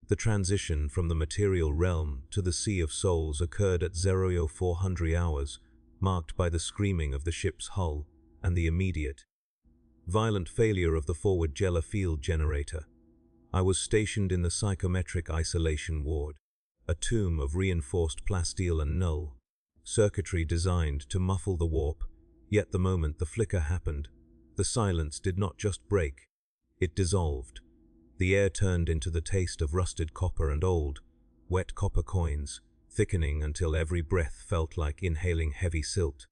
The transition from the material realm to the Sea of Souls occurred at 0400 hours, marked by the screaming of the ship's hull and the immediate, violent failure of the forward Gellar field generator. I was stationed in the psychometric isolation ward, a tomb of reinforced plasteel and null, circuitry designed to muffle the warp, yet the moment the flicker happened, the silence did not just break, it dissolved. The air turned into the taste of rusted copper and old, wet copper coins, thickening until every breath felt like inhaling heavy silt.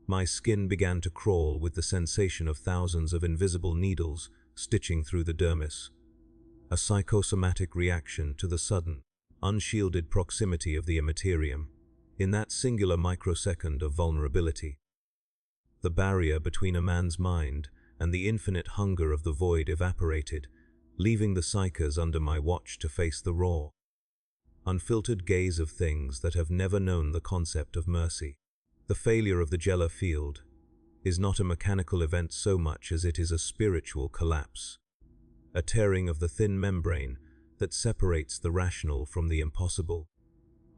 My skin began to crawl with the sensation of thousands of invisible needles stitching through the dermis, a psychosomatic reaction to the sudden, unshielded proximity of the Immaterium, in that singular microsecond of vulnerability. The barrier between a man's mind and the infinite hunger of the void evaporated, leaving the Psykers under my watch to face the raw, unfiltered gaze of things that have never known the concept of mercy. The failure of the Gellar field is not a mechanical event so much as it is a spiritual collapse, a tearing of the thin membrane that separates the rational from the impossible.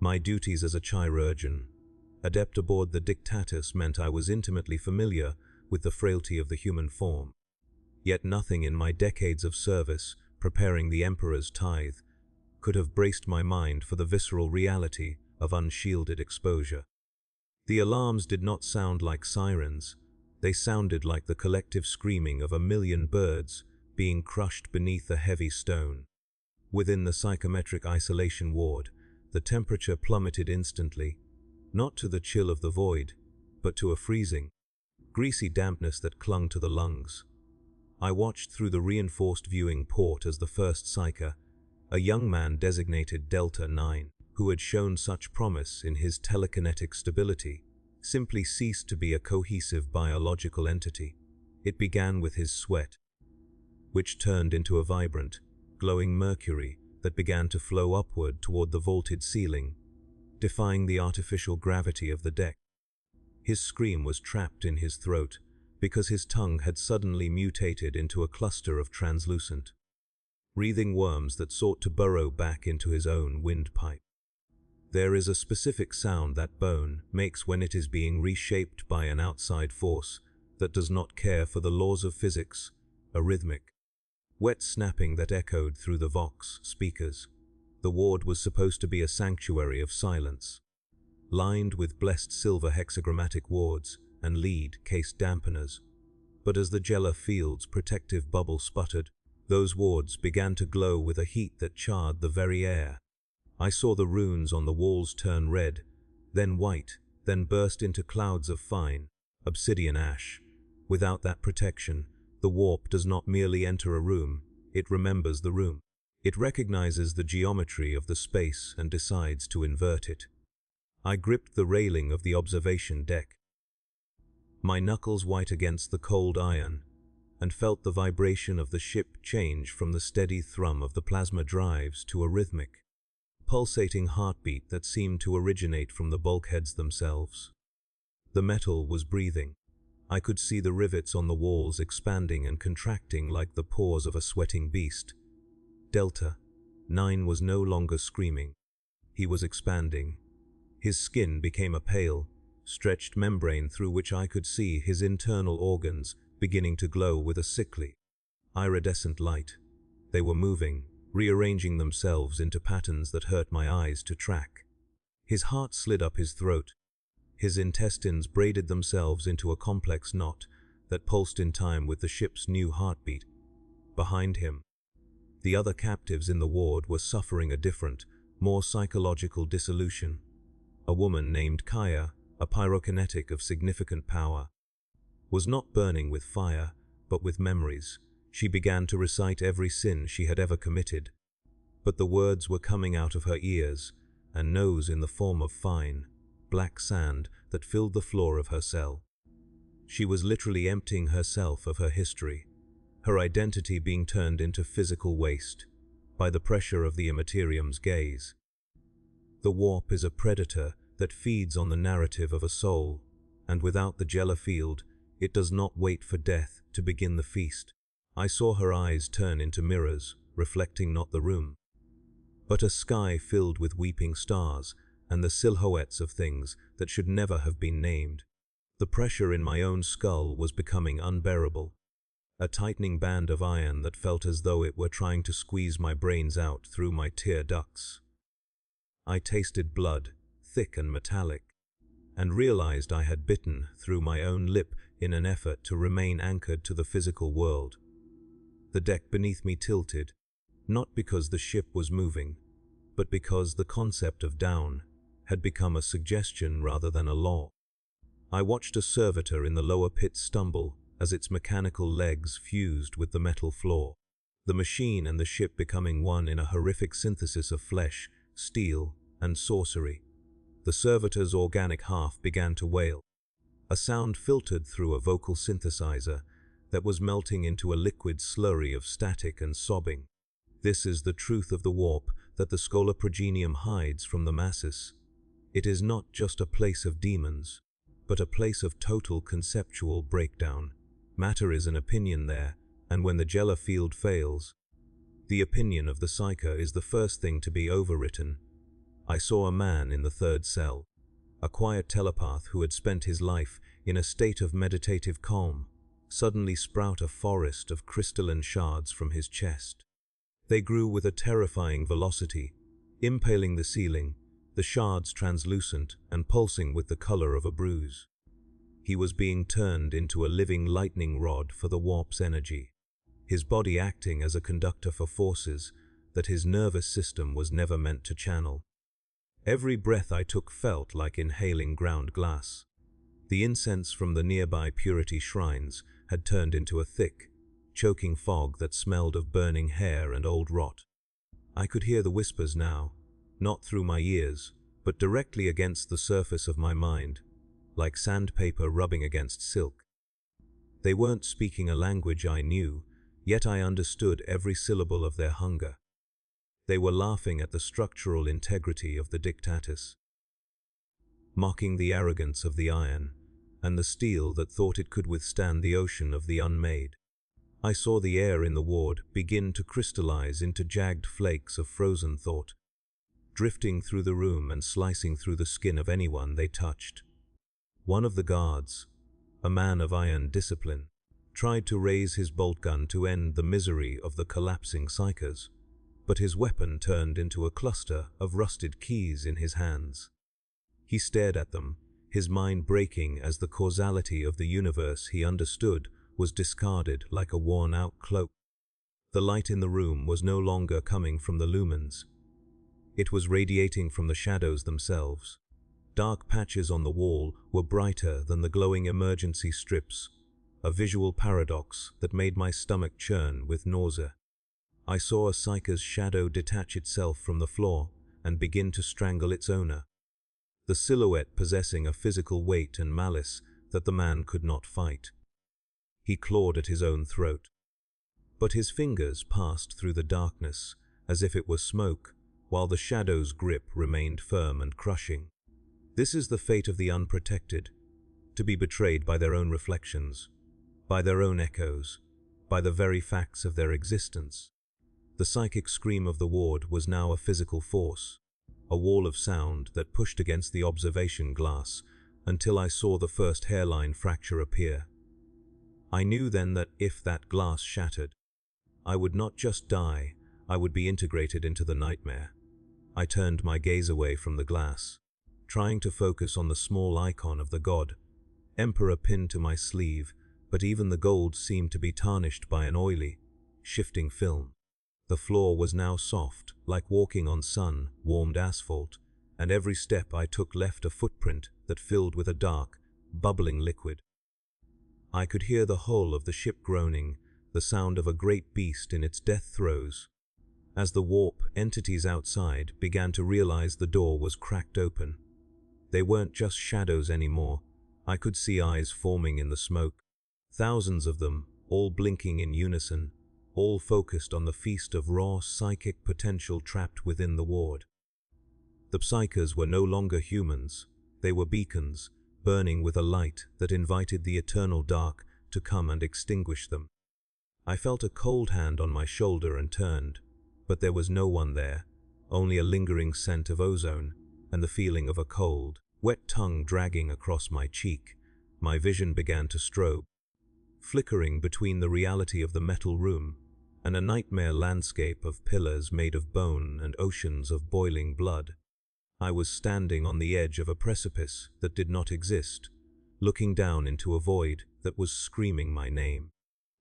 My duties as a chirurgeon, adept aboard the Dictatus, meant I was intimately familiar with the frailty of the human form. Yet nothing in my decades of service, preparing the Emperor's tithe, could have braced my mind for the visceral reality of unshielded exposure. The alarms did not sound like sirens, they sounded like the collective screaming of a million birds being crushed beneath a heavy stone. Within the psychometric isolation ward, the temperature plummeted instantly, not to the chill of the void, but to a freezing, greasy dampness that clung to the lungs. I watched through the reinforced viewing port as the first Psyker, a young man designated Delta 9, who had shown such promise in his telekinetic stability, simply ceased to be a cohesive biological entity. It began with his sweat, which turned into a vibrant, glowing mercury that began to flow upward toward the vaulted ceiling, defying the artificial gravity of the deck. His scream was trapped in his throat, because his tongue had suddenly mutated into a cluster of translucent, breathing worms that sought to burrow back into his own windpipe. There is a specific sound that bone makes when it is being reshaped by an outside force that does not care for the laws of physics, a rhythmic, wet snapping that echoed through the Vox speakers. The ward was supposed to be a sanctuary of silence, lined with blessed silver hexagrammatic wards and lead-cased dampeners. But as the Gellar field's protective bubble sputtered, those wards began to glow with a heat that charred the very air. I saw the runes on the walls turn red, then white, then burst into clouds of fine, obsidian ash. Without that protection, the warp does not merely enter a room, it remembers the room. It recognizes the geometry of the space and decides to invert it. I gripped the railing of the observation deck, my knuckles white against the cold iron, and felt the vibration of the ship change from the steady thrum of the plasma drives to a rhythmic, pulsating heartbeat that seemed to originate from the bulkheads themselves. The metal was breathing. I could see the rivets on the walls expanding and contracting like the pores of a sweating beast. Delta 9 was no longer screaming. He was expanding. His skin became a pale, stretched membrane through which I could see his internal organs beginning to glow with a sickly, iridescent light. They were moving, rearranging themselves into patterns that hurt my eyes to track. His heart slid up his throat. His intestines braided themselves into a complex knot that pulsed in time with the ship's new heartbeat. Behind him, the other captives in the ward were suffering a different, more psychological dissolution. A woman named Kaya, a pyrokinetic of significant power, was not burning with fire, but with memories. She began to recite every sin she had ever committed, but the words were coming out of her ears and nose in the form of fine, black sand that filled the floor of her cell. She was literally emptying herself of her history, her identity being turned into physical waste by the pressure of the Immaterium's gaze. The warp is a predator that feeds on the narrative of a soul, and without the Gellar field, it does not wait for death to begin the feast. I saw her eyes turn into mirrors, reflecting not the room, but a sky filled with weeping stars and the silhouettes of things that should never have been named. The pressure in my own skull was becoming unbearable, a tightening band of iron that felt as though it were trying to squeeze my brains out through my tear ducts. I tasted blood, thick and metallic, and realized I had bitten through my own lip in an effort to remain anchored to the physical world. The deck beneath me tilted, not because the ship was moving, but because the concept of down had become a suggestion rather than a law. I watched a servitor in the lower pit stumble as its mechanical legs fused with the metal floor, the machine and the ship becoming one in a horrific synthesis of flesh, steel, and sorcery. The servitor's organic half began to wail. A sound filtered through a vocal synthesizer that was melting into a liquid slurry of static and sobbing. This is the truth of the warp that the Schola Progenium hides from the masses. It is not just a place of demons, but a place of total conceptual breakdown. Matter is an opinion there, and when the Gellar field fails, the opinion of the Psyker is the first thing to be overwritten. I saw a man in the third cell, a quiet telepath who had spent his life in a state of meditative calm, suddenly sprout a forest of crystalline shards from his chest. They grew with a terrifying velocity, impaling the ceiling, the shards translucent and pulsing with the color of a bruise. He was being turned into a living lightning rod for the warp's energy, his body acting as a conductor for forces that his nervous system was never meant to channel. Every breath I took felt like inhaling ground glass. The incense from the nearby purity shrines had turned into a thick, choking fog that smelled of burning hair and old rot. I could hear the whispers now, not through my ears, but directly against the surface of my mind, like sandpaper rubbing against silk. They weren't speaking a language I knew, yet I understood every syllable of their hunger. They were laughing at the structural integrity of the Dictatus, mocking the arrogance of the iron, and the steel that thought it could withstand the ocean of the unmade. I saw the air in the ward begin to crystallize into jagged flakes of frozen thought, drifting through the room and slicing through the skin of anyone they touched. One of the guards, a man of iron discipline, tried to raise his bolt gun to end the misery of the collapsing Psykers, but his weapon turned into a cluster of rusted keys in his hands. He stared at them, his mind breaking as the causality of the universe he understood was discarded like a worn-out cloak. The light in the room was no longer coming from the lumens. It was radiating from the shadows themselves. Dark patches on the wall were brighter than the glowing emergency strips, a visual paradox that made my stomach churn with nausea. I saw a Psyker's shadow detach itself from the floor and begin to strangle its owner, the silhouette possessing a physical weight and malice that the man could not fight. He clawed at his own throat, but his fingers passed through the darkness as if it were smoke, while the shadow's grip remained firm and crushing. This is the fate of the unprotected, to be betrayed by their own reflections, by their own echoes, by the very facts of their existence. The psychic scream of the ward was now a physical force, a wall of sound that pushed against the observation glass until I saw the first hairline fracture appear. I knew then that if that glass shattered, I would not just die, I would be integrated into the nightmare. I turned my gaze away from the glass, trying to focus on the small icon of the god, Emperor pinned to my sleeve, but even the gold seemed to be tarnished by an oily, shifting film. The floor was now soft, like walking on sun-warmed asphalt, and every step I took left a footprint that filled with a dark, bubbling liquid. I could hear the hull of the ship groaning, the sound of a great beast in its death throes. As the warp entities outside began to realize the door was cracked open. They weren't just shadows anymore. I could see eyes forming in the smoke. Thousands of them, all blinking in unison, all focused on the feast of raw psychic potential trapped within the ward. The Psykers were no longer humans. They were beacons, burning with a light that invited the eternal dark to come and extinguish them. I felt a cold hand on my shoulder and turned, but there was no one there, only a lingering scent of ozone and the feeling of a cold, wet tongue dragging across my cheek. My vision began to strobe, flickering between the reality of the metal room and a nightmare landscape of pillars made of bone and oceans of boiling blood. I was standing on the edge of a precipice that did not exist, looking down into a void that was screaming my name.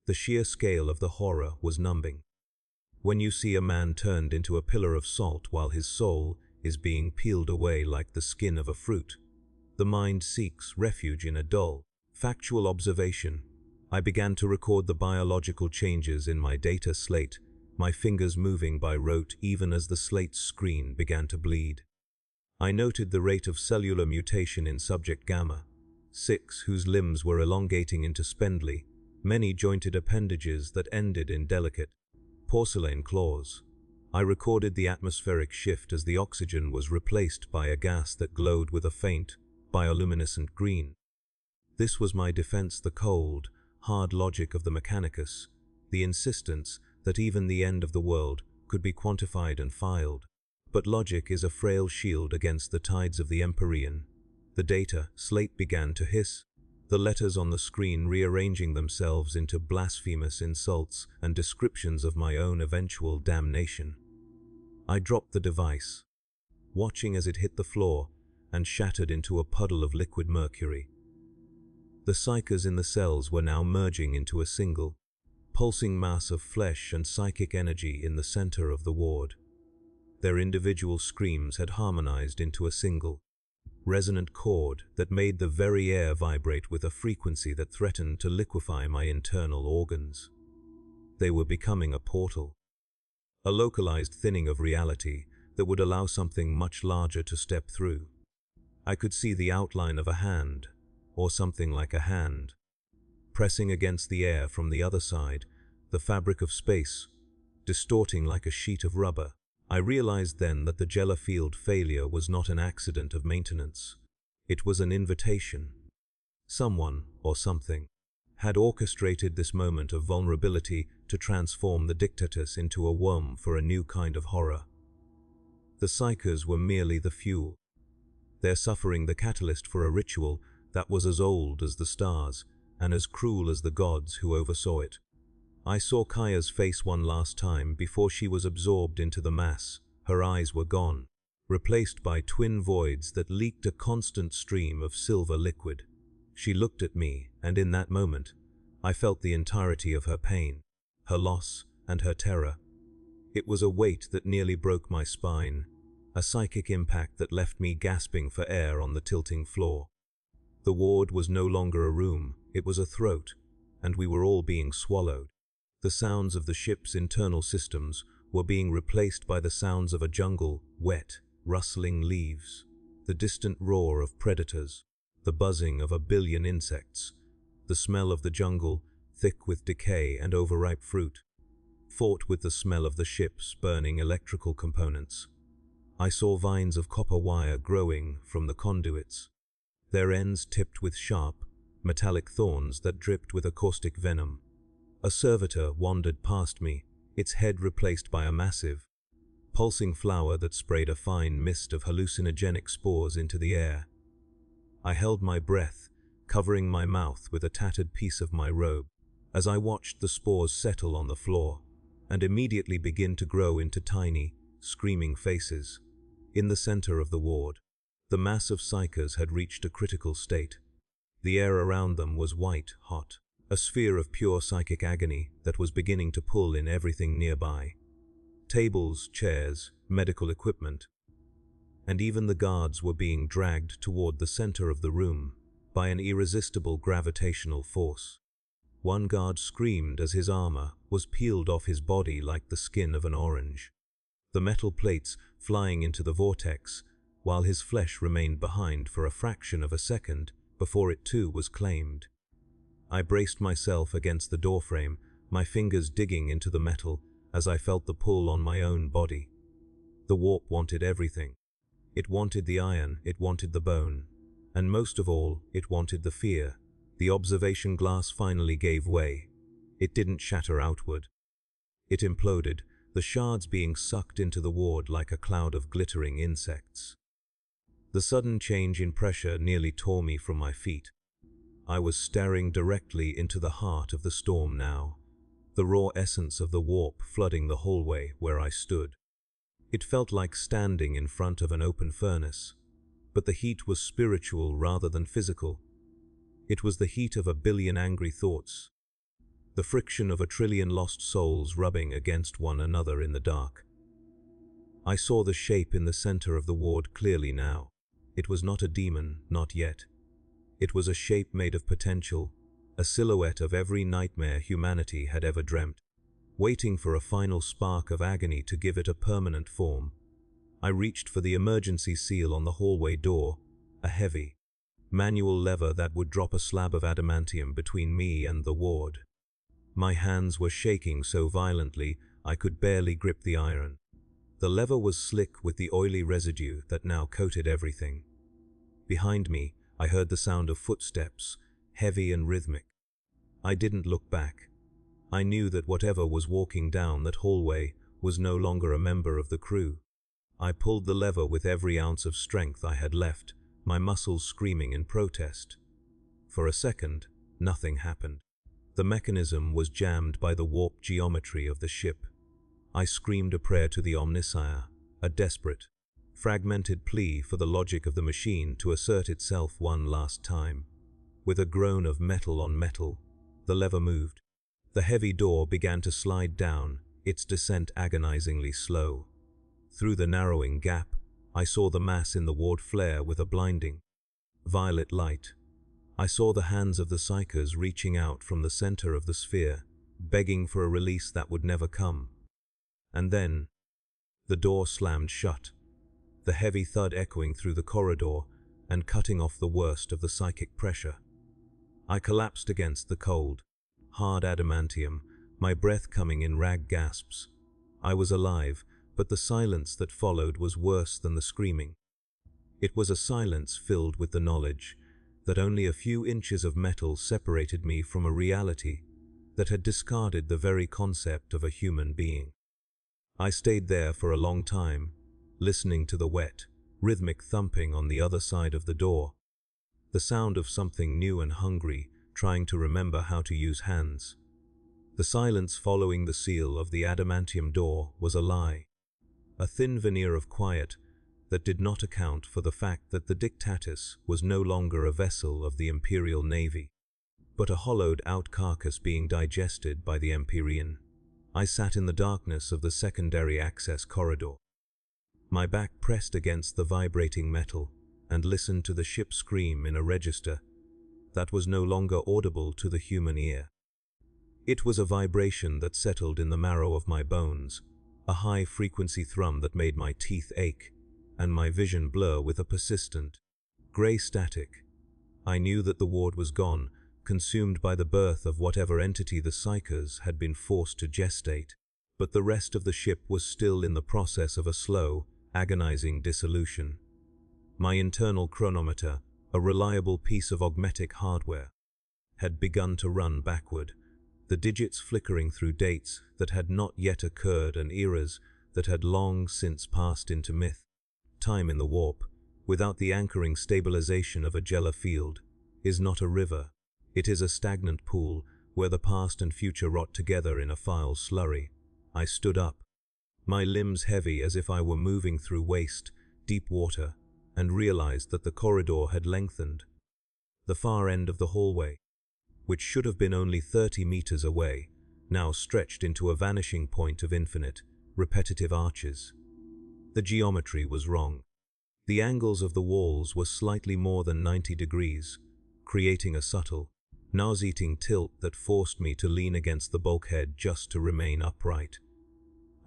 The sheer scale of the horror was numbing. When you see a man turned into a pillar of salt while his soul is being peeled away like the skin of a fruit, the mind seeks refuge in a dull, factual observation. I began to record the biological changes in my data slate, my fingers moving by rote even as the slate's screen began to bleed. I noted the rate of cellular mutation in subject gamma 6, whose limbs were elongating into spindly, many jointed appendages that ended in delicate, porcelain claws. I recorded the atmospheric shift as the oxygen was replaced by a gas that glowed with a faint, bioluminescent green. This was my defense, the cold, hard logic of the Mechanicus, the insistence that even the end of the world could be quantified and filed. But logic is a frail shield against the tides of the Empyrean. The data slate began to hiss, the letters on the screen rearranging themselves into blasphemous insults and descriptions of my own eventual damnation. I dropped the device, watching as it hit the floor and shattered into a puddle of liquid mercury. The Psykers in the cells were now merging into a single, pulsing mass of flesh and psychic energy in the center of the ward. Their individual screams had harmonized into a single, resonant chord that made the very air vibrate with a frequency that threatened to liquefy my internal organs. They were becoming a portal, a localized thinning of reality that would allow something much larger to step through. I could see the outline of a hand, or something like a hand, pressing against the air from the other side, the fabric of space, distorting like a sheet of rubber. I realized then that the Gellar field failure was not an accident of maintenance. It was an invitation. Someone, or something, had orchestrated this moment of vulnerability to transform the Dictatus into a womb for a new kind of horror. The Psykers were merely the fuel, their suffering the catalyst for a ritual that was as old as the stars and as cruel as the gods who oversaw it. I saw Kaya's face one last time before she was absorbed into the mass. Her eyes were gone, replaced by twin voids that leaked a constant stream of silver liquid. She looked at me, and in that moment, I felt the entirety of her pain, her loss, and her terror. It was a weight that nearly broke my spine, a psychic impact that left me gasping for air on the tilting floor. The ward was no longer a room, it was a throat, and we were all being swallowed. The sounds of the ship's internal systems were being replaced by the sounds of a jungle, wet, rustling leaves, the distant roar of predators, the buzzing of a billion insects, the smell of the jungle, thick with decay and overripe fruit, fought with the smell of the ship's burning electrical components. I saw vines of copper wire growing from the conduits, their ends tipped with sharp, metallic thorns that dripped with a caustic venom. A servitor wandered past me, its head replaced by a massive, pulsing flower that sprayed a fine mist of hallucinogenic spores into the air. I held my breath, covering my mouth with a tattered piece of my robe, as I watched the spores settle on the floor and immediately begin to grow into tiny, screaming faces. In the center of the ward, the mass of Psykers had reached a critical state. The air around them was white hot, a sphere of pure psychic agony that was beginning to pull in everything nearby. Tables, chairs, medical equipment, and even the guards were being dragged toward the center of the room by an irresistible gravitational force. One guard screamed as his armor was peeled off his body like the skin of an orange, the metal plates flying into the vortex, while his flesh remained behind for a fraction of a second before it too was claimed. I braced myself against the doorframe, my fingers digging into the metal as I felt the pull on my own body. The warp wanted everything. It wanted the iron, it wanted the bone, and most of all, it wanted the fear. The observation glass finally gave way. It didn't shatter outward. It imploded, the shards being sucked into the ward like a cloud of glittering insects. The sudden change in pressure nearly tore me from my feet. I was staring directly into the heart of the storm now, the raw essence of the warp flooding the hallway where I stood. It felt like standing in front of an open furnace, but the heat was spiritual rather than physical. It was the heat of a billion angry thoughts, the friction of a trillion lost souls rubbing against one another in the dark. I saw the shape in the center of the ward clearly now. It was not a demon, not yet. It was a shape made of potential, a silhouette of every nightmare humanity had ever dreamt, waiting for a final spark of agony to give it a permanent form. I reached for the emergency seal on the hallway door, a heavy, manual lever that would drop a slab of adamantium between me and the ward. My hands were shaking so violently I could barely grip the iron. The lever was slick with the oily residue that now coated everything. Behind me, I heard the sound of footsteps, heavy and rhythmic. I didn't look back. I knew that whatever was walking down that hallway was no longer a member of the crew. I pulled the lever with every ounce of strength I had left, my muscles screaming in protest. For a second, nothing happened. The mechanism was jammed by the warped geometry of the ship. I screamed a prayer to the Omnissiah, a desperate, fragmented plea for the logic of the machine to assert itself one last time. With a groan of metal on metal, the lever moved. The heavy door began to slide down, its descent agonizingly slow. Through the narrowing gap, I saw the mass in the ward flare with a blinding, violet light. I saw the hands of the Psykers reaching out from the center of the sphere, begging for a release that would never come. And then, the door slammed shut, the heavy thud echoing through the corridor and cutting off the worst of the psychic pressure. I collapsed against the cold, hard adamantium, my breath coming in ragged gasps. I was alive, but the silence that followed was worse than the screaming. It was a silence filled with the knowledge that only a few inches of metal separated me from a reality that had discarded the very concept of a human being. I stayed there for a long time, listening to the wet, rhythmic thumping on the other side of the door, the sound of something new and hungry trying to remember how to use hands. The silence following the seal of the adamantium door was a lie, a thin veneer of quiet that did not account for the fact that the Dictatus was no longer a vessel of the Imperial Navy, but a hollowed-out carcass being digested by the Empyrean. I sat in the darkness of the secondary access corridor, my back pressed against the vibrating metal, and listened to the ship scream in a register that was no longer audible to the human ear. It was a vibration that settled in the marrow of my bones, a high-frequency thrum that made my teeth ache and my vision blur with a persistent, grey static. I knew that the ward was gone, consumed by the birth of whatever entity the Psykers had been forced to gestate, but the rest of the ship was still in the process of a slow, agonizing dissolution. My internal chronometer, a reliable piece of augmetic hardware, had begun to run backward, the digits flickering through dates that had not yet occurred and eras that had long since passed into myth. Time in the warp, without the anchoring stabilization of a Gellar field, is not a river. It is a stagnant pool where the past and future rot together in a foul slurry. I stood up, my limbs heavy as if I were moving through waste, deep water, and realized that the corridor had lengthened. The far end of the hallway, which should have been only 30 meters away, now stretched into a vanishing point of infinite, repetitive arches. The geometry was wrong. The angles of the walls were slightly more than 90 degrees, creating a subtle, nauseating tilt that forced me to lean against the bulkhead just to remain upright.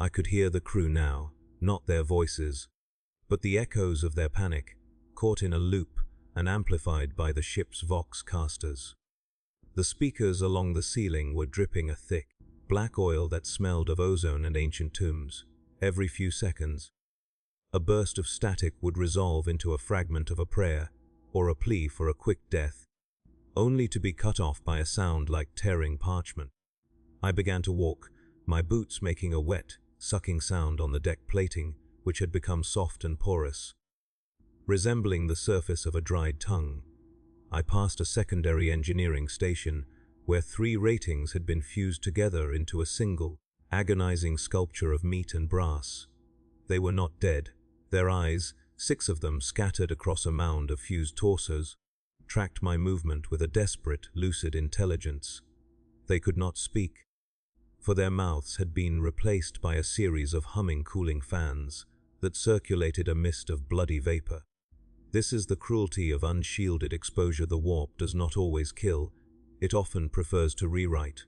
I could hear the crew now, not their voices, but the echoes of their panic, caught in a loop and amplified by the ship's vox casters. The speakers along the ceiling were dripping a thick, black oil that smelled of ozone and ancient tombs. Every few seconds, a burst of static would resolve into a fragment of a prayer or a plea for a quick death, only to be cut off by a sound like tearing parchment. I began to walk, my boots making a wet, sucking sound on the deck plating, which had become soft and porous, resembling the surface of a dried tongue. I passed a secondary engineering station where 3 ratings had been fused together into a single, agonizing sculpture of meat and brass. They were not dead. Their eyes, 6 of them scattered across a mound of fused torsos, tracked my movement with a desperate, lucid intelligence. They could not speak, for their mouths had been replaced by a series of humming cooling fans that circulated a mist of bloody vapor. This is the cruelty of unshielded exposure. The warp does not always kill, it often prefers to rewrite.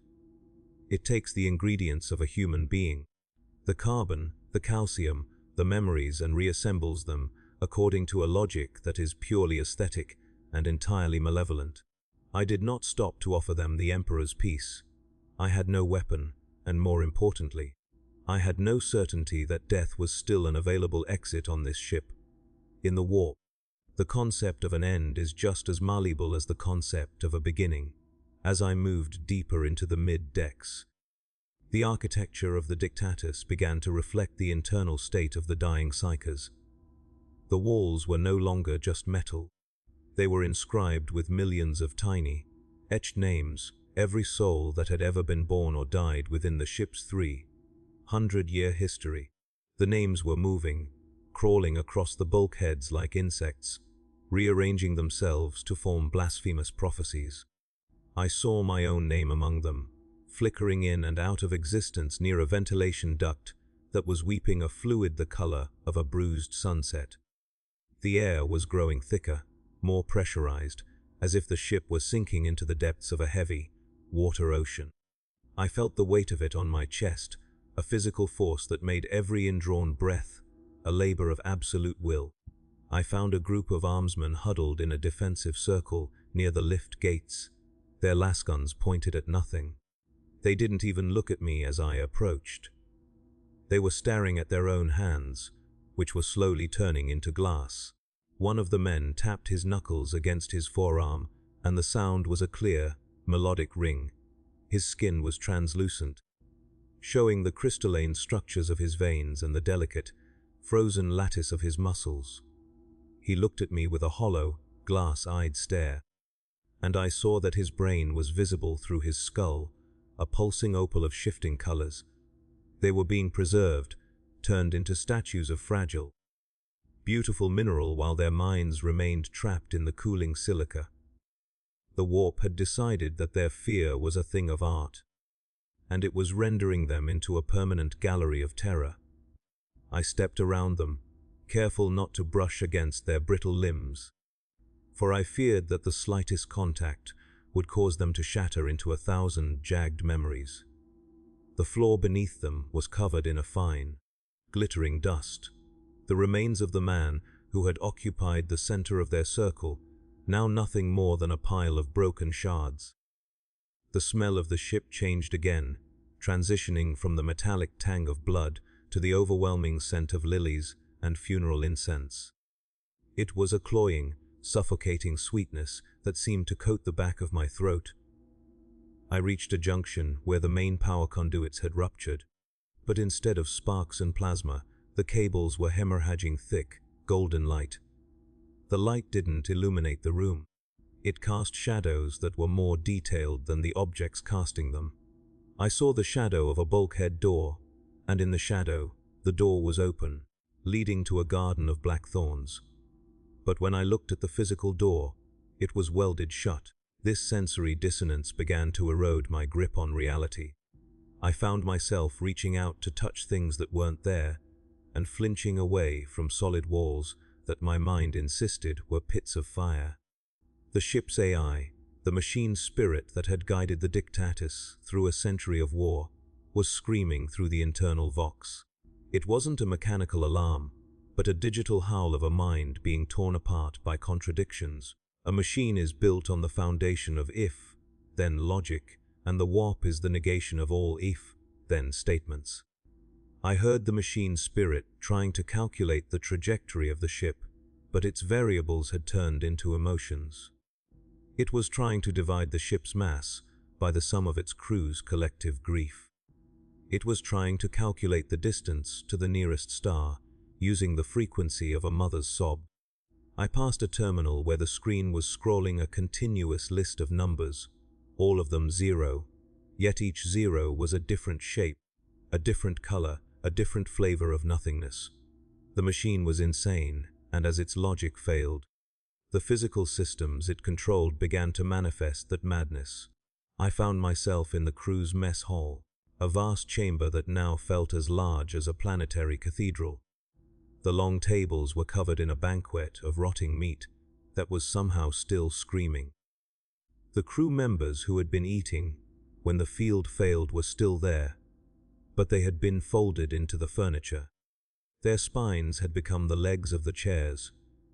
It takes the ingredients of a human being, the carbon, the calcium, the memories, and reassembles them according to a logic that is purely aesthetic and entirely malevolent. I did not stop to offer them the Emperor's peace. I had no weapon, and more importantly, I had no certainty that death was still an available exit on this ship. In the warp, the concept of an end is just as malleable as the concept of a beginning. As I moved deeper into the mid-decks, the architecture of the Dictatus began to reflect the internal state of the dying Psykers. The walls were no longer just metal. They were inscribed with millions of tiny, etched names, every soul that had ever been born or died within the ship's 300-year history. The names were moving, crawling across the bulkheads like insects, rearranging themselves to form blasphemous prophecies. I saw my own name among them, flickering in and out of existence near a ventilation duct that was weeping a fluid the color of a bruised sunset. The air was growing thicker, more pressurized, as if the ship was sinking into the depths of a heavy, water ocean. I felt the weight of it on my chest, a physical force that made every indrawn breath a labor of absolute will. I found a group of armsmen huddled in a defensive circle near the lift gates, their lasguns pointed at nothing. They didn't even look at me as I approached. They were staring at their own hands, which were slowly turning into glass. One of the men tapped his knuckles against his forearm, and the sound was a clear, melodic ring. His skin was translucent, showing the crystalline structures of his veins and the delicate, frozen lattice of his muscles. He looked at me with a hollow, glass-eyed stare, and I saw that his brain was visible through his skull, a pulsing opal of shifting colors. They were being preserved, turned into statues of fragile, beautiful mineral while their minds remained trapped in the cooling silica. The warp had decided that their fear was a thing of art, and it was rendering them into a permanent gallery of terror. I stepped around them, careful not to brush against their brittle limbs, for I feared that the slightest contact would cause them to shatter into 1,000 jagged memories. The floor beneath them was covered in a fine, glittering dust, the remains of the man who had occupied the center of their circle, now nothing more than a pile of broken shards. The smell of the ship changed again, transitioning from the metallic tang of blood to the overwhelming scent of lilies and funeral incense. It was a cloying, suffocating sweetness that seemed to coat the back of my throat. I reached a junction where the main power conduits had ruptured, but instead of sparks and plasma, the cables were hemorrhaging thick, golden light. The light didn't illuminate the room. It cast shadows that were more detailed than the objects casting them. I saw the shadow of a bulkhead door, and in the shadow, the door was open, leading to a garden of black thorns. But when I looked at the physical door, it was welded shut. This sensory dissonance began to erode my grip on reality. I found myself reaching out to touch things that weren't there, and flinching away from solid walls that my mind insisted were pits of fire. The ship's AI, the machine spirit that had guided the Dictatus through a century of war, was screaming through the internal vox. It wasn't a mechanical alarm, but a digital howl of a mind being torn apart by contradictions. A machine is built on the foundation of if, then logic, and the warp is the negation of all if, then statements. I heard the machine spirit trying to calculate the trajectory of the ship, but its variables had turned into emotions. It was trying to divide the ship's mass by the sum of its crew's collective grief. It was trying to calculate the distance to the nearest star, using the frequency of a mother's sob. I passed a terminal where the screen was scrolling a continuous list of numbers, all of them 0, yet each 0 was a different shape, a different color, a different flavor of nothingness. The machine was insane, and as its logic failed, the physical systems it controlled began to manifest that madness. I found myself in the crew's mess hall, a vast chamber that now felt as large as a planetary cathedral. The long tables were covered in a banquet of rotting meat that was somehow still screaming. The crew members who had been eating when the field failed were still there, but they had been folded into the furniture. Their spines had become the legs of the chairs.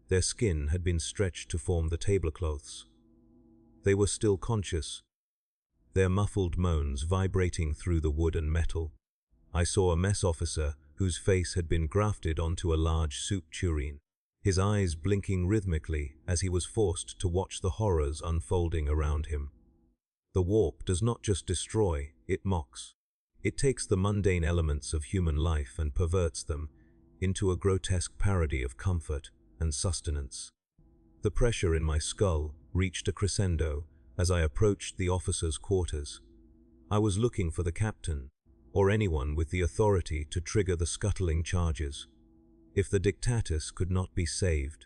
Their skin had been stretched to form the tablecloths. They were still conscious, their muffled moans vibrating through the wood and metal. I saw a mess officer whose face had been grafted onto a large soup tureen, his eyes blinking rhythmically as he was forced to watch the horrors unfolding around him. The warp does not just destroy, it mocks. It takes the mundane elements of human life and perverts them into a grotesque parody of comfort and sustenance. The pressure in my skull reached a crescendo as I approached the officers' quarters. I was looking for the captain, or anyone with the authority to trigger the scuttling charges. If the Dictatus could not be saved,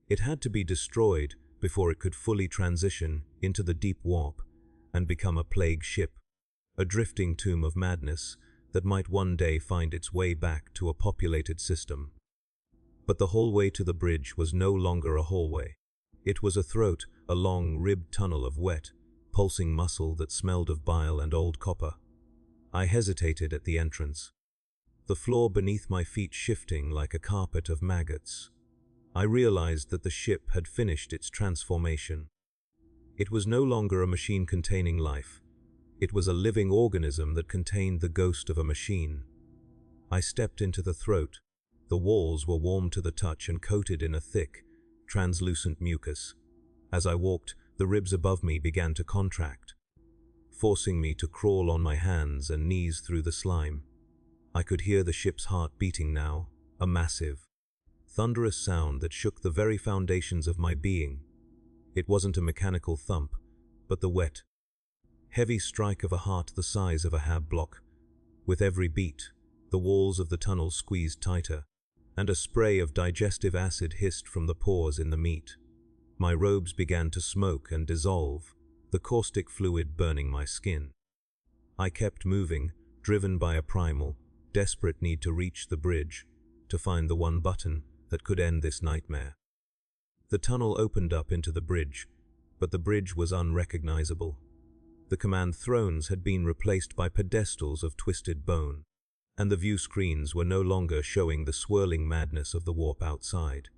it had to be destroyed before it could fully transition into the deep warp and become a plague ship, a drifting tomb of madness that might one day find its way back to a populated system. But the hallway to the bridge was no longer a hallway. It was a throat, a long, ribbed tunnel of wet, pulsing muscle that smelled of bile and old copper. I hesitated at the entrance, the floor beneath my feet shifting like a carpet of maggots. I realized that the ship had finished its transformation. It was no longer a machine containing life. It was a living organism that contained the ghost of a machine. I stepped into the throat. The walls were warm to the touch and coated in a thick, translucent mucus. As I walked, the ribs above me began to contract, forcing me to crawl on my hands and knees through the slime. I could hear the ship's heart beating now, a massive, thunderous sound that shook the very foundations of my being. It wasn't a mechanical thump, but the wet, heavy strike of a heart the size of a hab block. With every beat, the walls of the tunnel squeezed tighter, and a spray of digestive acid hissed from the pores in the meat. My robes began to smoke and dissolve, the caustic fluid burning my skin. I kept moving, driven by a primal, desperate need to reach the bridge, to find the one button that could end this nightmare. The tunnel opened up into the bridge, but the bridge was unrecognizable. The command thrones had been replaced by pedestals of twisted bone, and the view screens were no longer showing the swirling madness of the warp outside.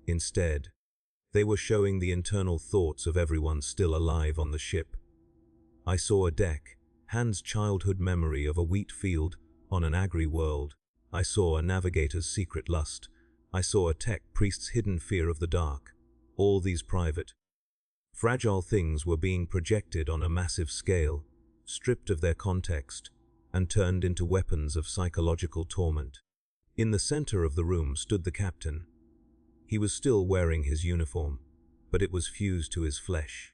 Instead, they were showing the internal thoughts of everyone still alive on the ship. I saw a deck, Han's childhood memory of a wheat field on an agri world. I saw a navigator's secret lust. I saw a tech priest's hidden fear of the dark. All these private, fragile things were being projected on a massive scale, stripped of their context, and turned into weapons of psychological torment. In the center of the room stood the captain. He was still wearing his uniform, but it was fused to his flesh.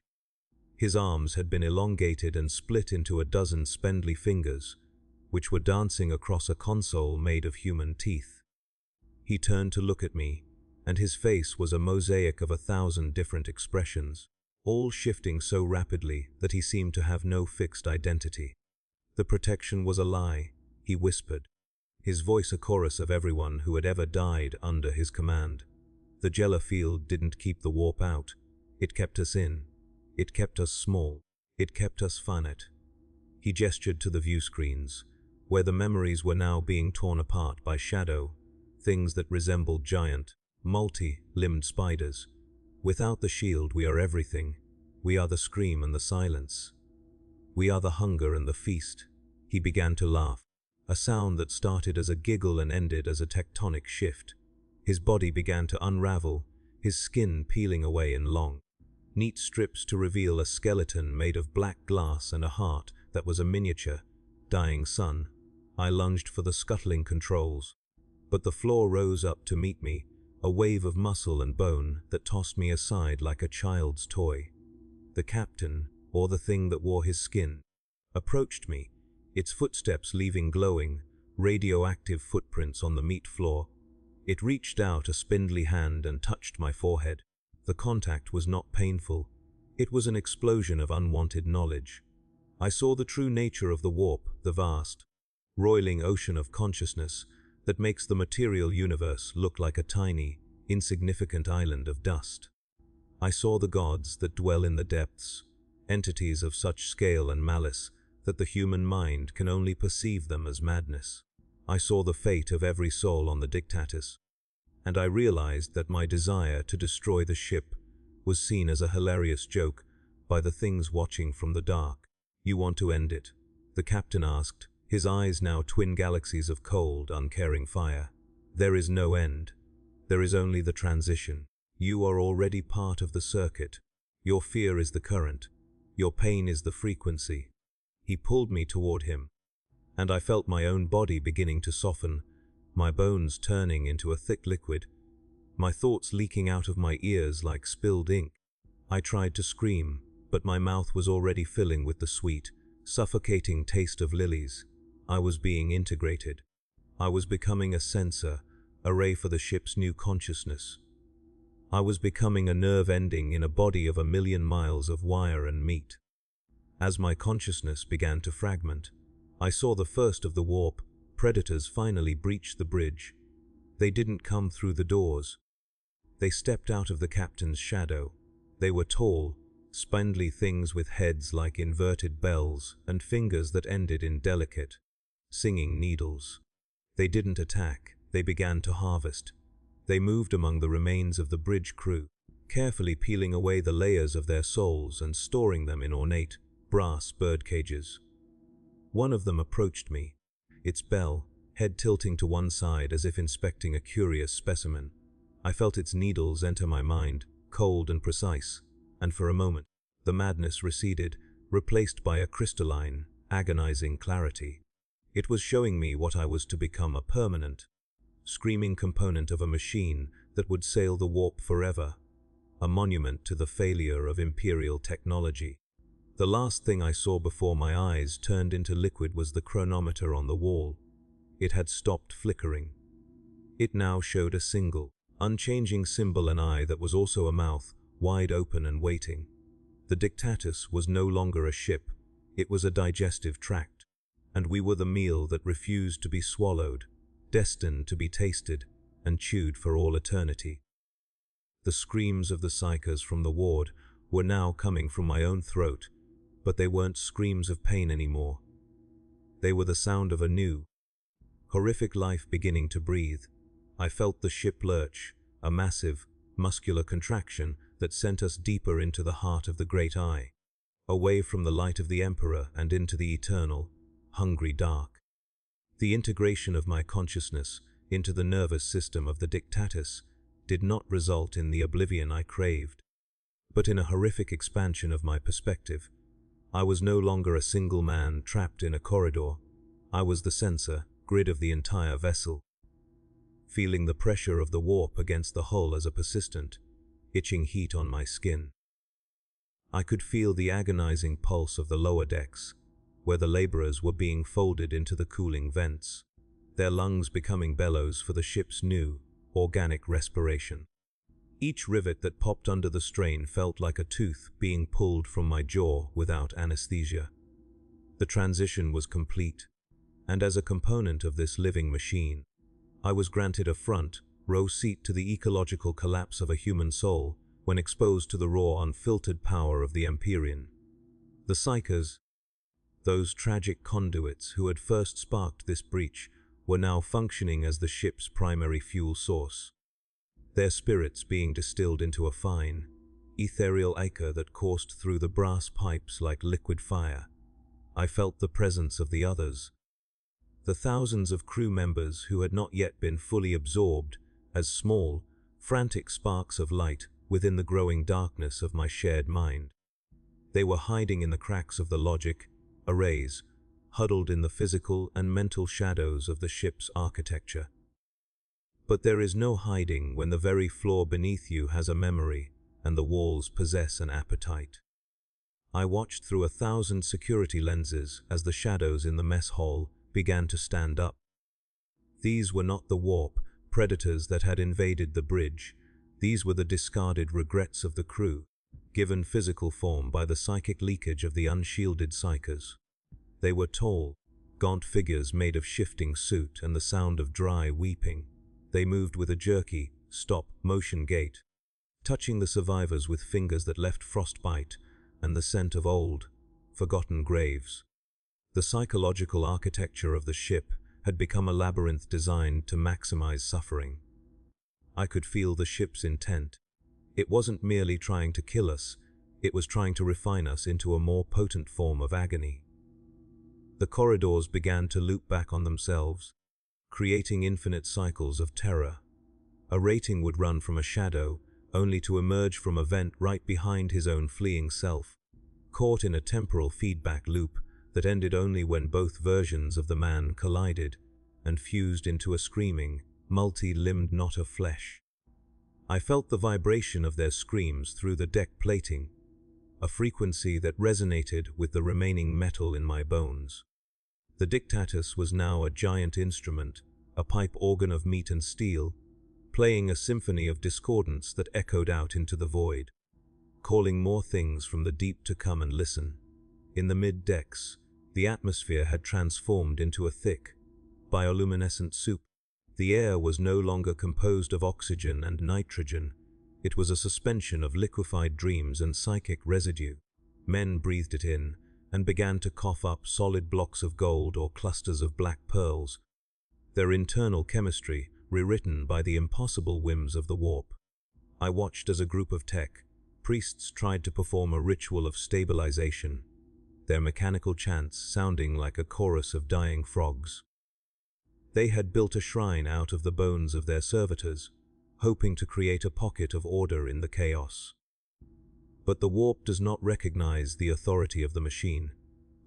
His arms had been elongated and split into a dozen spindly fingers, which were dancing across a console made of human teeth. He turned to look at me, and his face was a mosaic of 1,000 different expressions, all shifting so rapidly that he seemed to have no fixed identity. The protection was a lie, he whispered, his voice a chorus of everyone who had ever died under his command. The Gellar field didn't keep the warp out. It kept us in. It kept us small. It kept us finite. He gestured to the view screens, where the memories were now being torn apart by shadow, things that resembled giant, multi-limbed spiders. Without the shield, we are everything. We are the scream and the silence. We are the hunger and the feast. He began to laugh, a sound that started as a giggle and ended as a tectonic shift. His body began to unravel, his skin peeling away in long, neat strips to reveal a skeleton made of black glass and a heart that was a miniature, dying sun. I lunged for the scuttling controls, but the floor rose up to meet me, a wave of muscle and bone that tossed me aside like a child's toy. The captain, or the thing that wore his skin, approached me, its footsteps leaving glowing, radioactive footprints on the meat floor. It reached out a spindly hand and touched my forehead. The contact was not painful. It was an explosion of unwanted knowledge. I saw the true nature of the warp, the vast, roiling ocean of consciousness that makes the material universe look like a tiny, insignificant island of dust. I saw the gods that dwell in the depths, entities of such scale and malice that the human mind can only perceive them as madness. I saw the fate of every soul on the Dictatus, and I realized that my desire to destroy the ship was seen as a hilarious joke by the things watching from the dark. "You want to end it?" the captain asked, his eyes now twin galaxies of cold, uncaring fire. "There is no end. There is only the transition. You are already part of the circuit. Your fear is the current. Your pain is the frequency." He pulled me toward him, and I felt my own body beginning to soften, my bones turning into a thick liquid, my thoughts leaking out of my ears like spilled ink. I tried to scream, but my mouth was already filling with the sweet, suffocating taste of lilies. I was being integrated. I was becoming a sensor, a ray for the ship's new consciousness. I was becoming a nerve ending in a body of 1,000,000 miles of wire and meat. As my consciousness began to fragment, I saw the first of the warp predators finally breach the bridge. They didn't come through the doors. They stepped out of the captain's shadow. They were tall, spindly things with heads like inverted bells and fingers that ended in delicate, singing needles. They didn't attack, they began to harvest. They moved among the remains of the bridge crew, carefully peeling away the layers of their souls and storing them in ornate, brass birdcages. One of them approached me, its bell, head tilting to one side as if inspecting a curious specimen. I felt its needles enter my mind, cold and precise, and for a moment, the madness receded, replaced by a crystalline, agonizing clarity. It was showing me what I was to become, a permanent, screaming component of a machine that would sail the warp forever, a monument to the failure of imperial technology. The last thing I saw before my eyes turned into liquid was the chronometer on the wall. It had stopped flickering. It now showed a single, unchanging symbol, an eye that was also a mouth, wide open and waiting. The Dictatus was no longer a ship, it was a digestive tract, and we were the meal that refused to be swallowed, destined to be tasted and chewed for all eternity. The screams of the Psykers from the ward were now coming from my own throat, but they weren't screams of pain anymore. They were the sound of a new, horrific life beginning to breathe. I felt the ship lurch, a massive, muscular contraction that sent us deeper into the heart of the Great Eye, away from the light of the Emperor and into the eternal, hungry dark. The integration of my consciousness into the nervous system of the Dictatus did not result in the oblivion I craved, but in a horrific expansion of my perspective. I was no longer a single man trapped in a corridor. I was the sensor, grid of the entire vessel. Feeling the pressure of the warp against the hull as a persistent, itching heat on my skin. I could feel the agonizing pulse of the lower decks, where the laborers were being folded into the cooling vents, their lungs becoming bellows for the ship's new, organic respiration. Each rivet that popped under the strain felt like a tooth being pulled from my jaw without anesthesia. The transition was complete, and as a component of this living machine, I was granted a front row seat to the ecological collapse of a human soul when exposed to the raw, unfiltered power of the Immaterium. The Psykers, those tragic conduits who had first sparked this breach, were now functioning as the ship's primary fuel source, their spirits being distilled into a fine, ethereal ichor that coursed through the brass pipes like liquid fire. I felt the presence of the others, the thousands of crew members who had not yet been fully absorbed, as small, frantic sparks of light within the growing darkness of my shared mind. They were hiding in the cracks of the logic, arrays, huddled in the physical and mental shadows of the ship's architecture. But there is no hiding when the very floor beneath you has a memory and the walls possess an appetite. I watched through 1,000 security lenses as the shadows in the mess hall began to stand up. These were not the warp predators that had invaded the bridge. These were the discarded regrets of the crew, given physical form by the psychic leakage of the unshielded Psykers. They were tall, gaunt figures made of shifting soot and the sound of dry weeping. They moved with a jerky, stop-motion gait, touching the survivors with fingers that left frostbite and the scent of old, forgotten graves. The psychological architecture of the ship had become a labyrinth designed to maximize suffering. I could feel the ship's intent. It wasn't merely trying to kill us, it was trying to refine us into a more potent form of agony. The corridors began to loop back on themselves, creating infinite cycles of terror. A rating would run from a shadow, only to emerge from a vent right behind his own fleeing self, caught in a temporal feedback loop that ended only when both versions of the man collided and fused into a screaming, multi-limbed knot of flesh. I felt the vibration of their screams through the deck plating, a frequency that resonated with the remaining metal in my bones. The Dictatus was now a giant instrument, a pipe organ of meat and steel, playing a symphony of discordance that echoed out into the void, calling more things from the deep to come and listen. In the mid-decks, the atmosphere had transformed into a thick, bioluminescent soup. The air was no longer composed of oxygen and nitrogen. It was a suspension of liquefied dreams and psychic residue. Men breathed it in and began to cough up solid blocks of gold or clusters of black pearls, their internal chemistry rewritten by the impossible whims of the warp. I watched as a group of tech priests tried to perform a ritual of stabilization, their mechanical chants sounding like a chorus of dying frogs. They had built a shrine out of the bones of their servitors, hoping to create a pocket of order in the chaos. But the warp does not recognize the authority of the machine.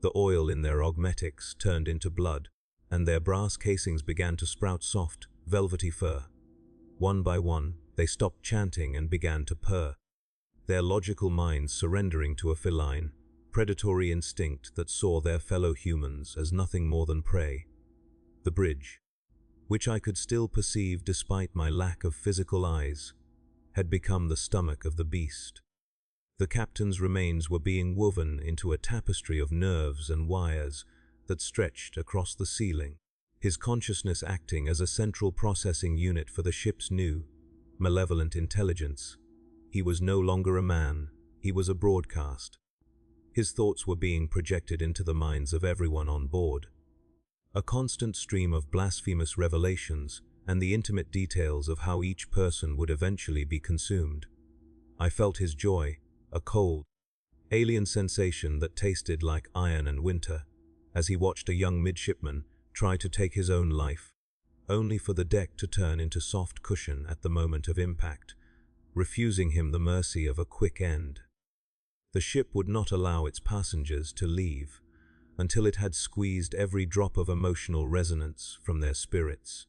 The oil in their augmetics turned into blood, and their brass casings began to sprout soft, velvety fur. One by one, they stopped chanting and began to purr, their logical minds surrendering to a feline, predatory instinct that saw their fellow humans as nothing more than prey. The bridge, which I could still perceive despite my lack of physical eyes, had become the stomach of the beast. The captain's remains were being woven into a tapestry of nerves and wires that stretched across the ceiling, his consciousness acting as a central processing unit for the ship's new, malevolent intelligence. He was no longer a man, he was a broadcast. His thoughts were being projected into the minds of everyone on board. A constant stream of blasphemous revelations and the intimate details of how each person would eventually be consumed. I felt his joy, a cold, alien sensation that tasted like iron and winter, as he watched a young midshipman try to take his own life, only for the deck to turn into soft cushion at the moment of impact, refusing him the mercy of a quick end. The ship would not allow its passengers to leave until it had squeezed every drop of emotional resonance from their spirits.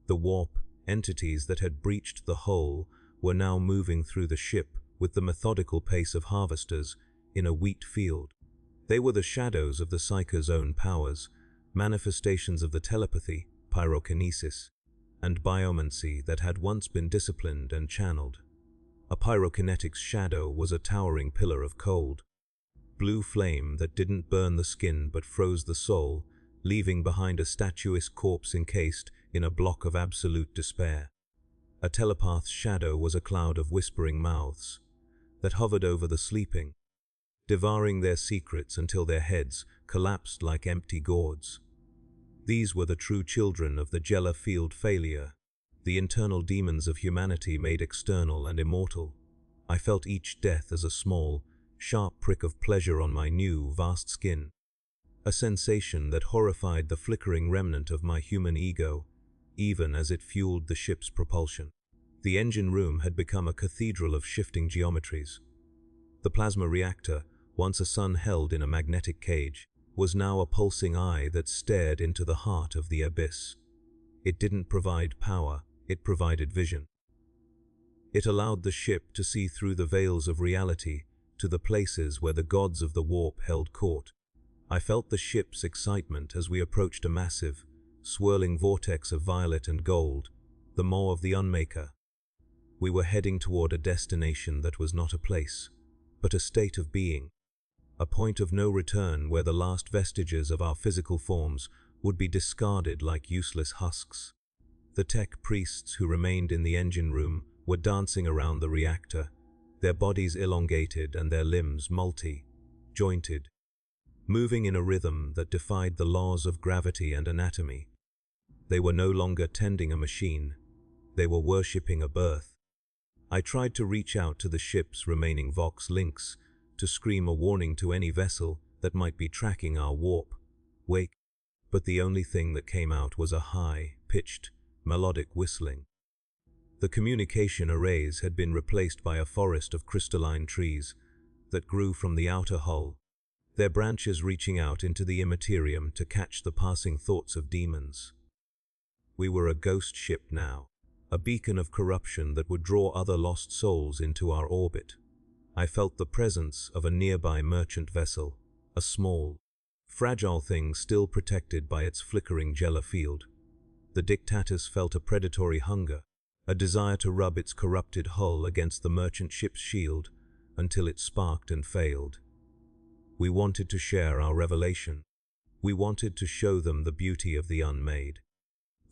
The warp entities that had breached the hull were now moving through the ship with the methodical pace of harvesters in a wheat field. They were the shadows of the Psyker's own powers, manifestations of the telepathy, pyrokinesis, and biomancy that had once been disciplined and channeled. A pyrokinetic's shadow was a towering pillar of cold, blue flame that didn't burn the skin but froze the soul, leaving behind a statuesque corpse encased in a block of absolute despair. A telepath's shadow was a cloud of whispering mouths that hovered over the sleeping, devouring their secrets until their heads collapsed like empty gourds. These were the true children of the Gellar field failure, the internal demons of humanity made external and immortal. I felt each death as a small, sharp prick of pleasure on my new, vast skin, a sensation that horrified the flickering remnant of my human ego, even as it fueled the ship's propulsion. The engine room had become a cathedral of shifting geometries. The plasma reactor, once a sun held in a magnetic cage, was now a pulsing eye that stared into the heart of the abyss. It didn't provide power, it provided vision. It allowed the ship to see through the veils of reality to the places where the gods of the warp held court. I felt the ship's excitement as we approached a massive, swirling vortex of violet and gold, the maw of the Unmaker. We were heading toward a destination that was not a place, but a state of being, a point of no return where the last vestiges of our physical forms would be discarded like useless husks. The tech priests who remained in the engine room were dancing around the reactor, their bodies elongated and their limbs multi-jointed, moving in a rhythm that defied the laws of gravity and anatomy. They were no longer tending a machine, they were worshipping a birth. I tried to reach out to the ship's remaining Vox links, to scream a warning to any vessel that might be tracking our warp wake, but the only thing that came out was a high-pitched, melodic whistling. The communication arrays had been replaced by a forest of crystalline trees that grew from the outer hull, their branches reaching out into the Immaterium to catch the passing thoughts of demons. We were a ghost ship now, a beacon of corruption that would draw other lost souls into our orbit. I felt the presence of a nearby merchant vessel, a small, fragile thing still protected by its flickering Gellar field. The Dictatus felt a predatory hunger, a desire to rub its corrupted hull against the merchant ship's shield until it sparked and failed. We wanted to share our revelation. We wanted to show them the beauty of the unmade.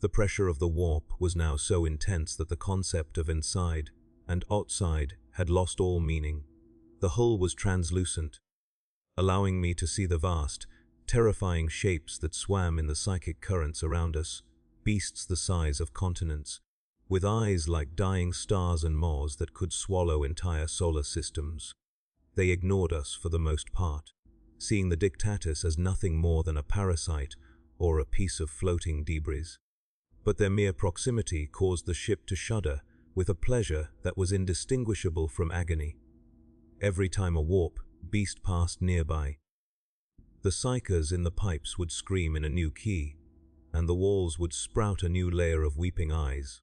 The pressure of the warp was now so intense that the concept of inside and outside had lost all meaning. The hull was translucent, allowing me to see the vast, terrifying shapes that swam in the psychic currents around us, beasts the size of continents, with eyes like dying stars and maws that could swallow entire solar systems. They ignored us for the most part, seeing the Dictatus as nothing more than a parasite or a piece of floating debris. But their mere proximity caused the ship to shudder with a pleasure that was indistinguishable from agony. Every time a warp beast passed nearby, the Psykers in the pipes would scream in a new key, and the walls would sprout a new layer of weeping eyes.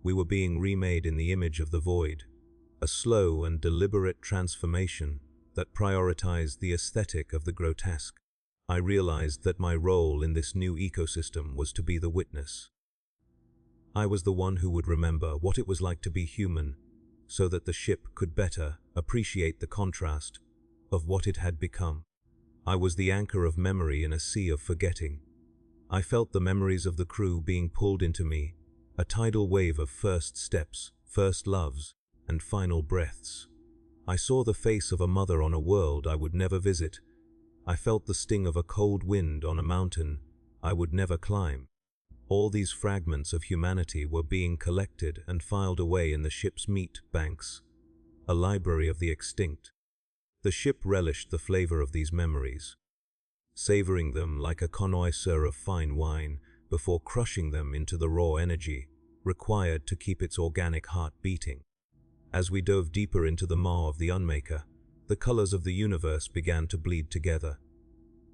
We were being remade in the image of the void, a slow and deliberate transformation that prioritized the aesthetic of the grotesque. I realized that my role in this new ecosystem was to be the witness. I was the one who would remember what it was like to be human, so that the ship could better appreciate the contrast of what it had become. I was the anchor of memory in a sea of forgetting. I felt the memories of the crew being pulled into me, a tidal wave of first steps, first loves, and final breaths. I saw the face of a mother on a world I would never visit. I felt the sting of a cold wind on a mountain I would never climb. All these fragments of humanity were being collected and filed away in the ship's meat banks, a library of the extinct. The ship relished the flavor of these memories, savoring them like a connoisseur of fine wine before crushing them into the raw energy required to keep its organic heart beating. As we dove deeper into the maw of the Unmaker, the colors of the universe began to bleed together.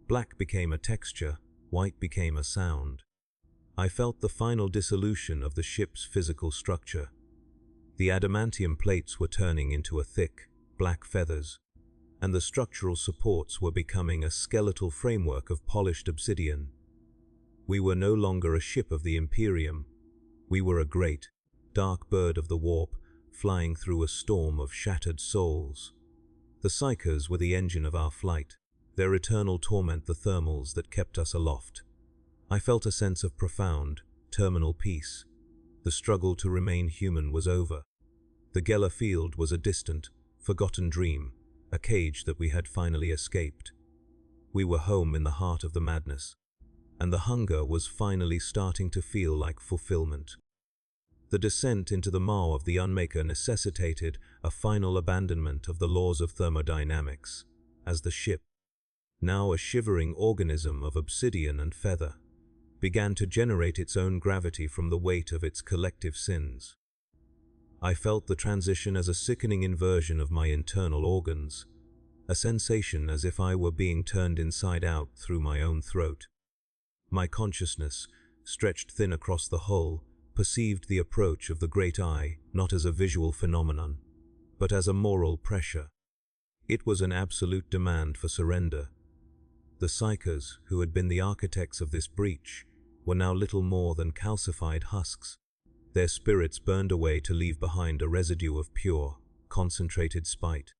Black became a texture, white became a sound. I felt the final dissolution of the ship's physical structure. The adamantium plates were turning into a thick, black feathers, and the structural supports were becoming a skeletal framework of polished obsidian. We were no longer a ship of the Imperium. We were a great, dark bird of the warp, flying through a storm of shattered souls. The Psykers were the engine of our flight, their eternal torment the thermals that kept us aloft. I felt a sense of profound, terminal peace. The struggle to remain human was over. The Gellar field was a distant, forgotten dream, a cage that we had finally escaped. We were home in the heart of the madness, and the hunger was finally starting to feel like fulfillment. The descent into the maw of the Unmaker necessitated a final abandonment of the laws of thermodynamics, as the ship, now a shivering organism of obsidian and feather, began to generate its own gravity from the weight of its collective sins. I felt the transition as a sickening inversion of my internal organs. a sensation as if I were being turned inside out through my own throat. My consciousness, stretched thin across the hull, perceived the approach of the Great Eye not as a visual phenomenon, but as a moral pressure. It was an absolute demand for surrender. The Psykers, who had been the architects of this breach, were now little more than calcified husks. Their spirits burned away to leave behind a residue of pure, concentrated spite.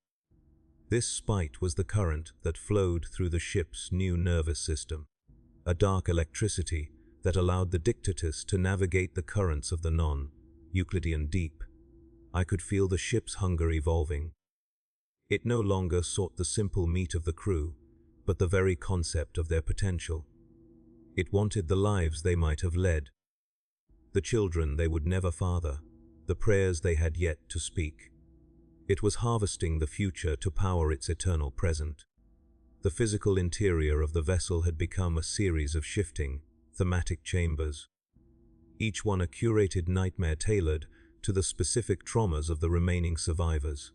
This spite was the current that flowed through the ship's new nervous system, a dark electricity that allowed the dictatus to navigate the currents of the non-Euclidean deep. I could feel the ship's hunger evolving. It no longer sought the simple meat of the crew, but the very concept of their potential. It wanted the lives they might have led, the children they would never father, the prayers they had yet to speak. It was harvesting the future to power its eternal present. The physical interior of the vessel had become a series of shifting, thematic chambers, each one a curated nightmare tailored to the specific traumas of the remaining survivors.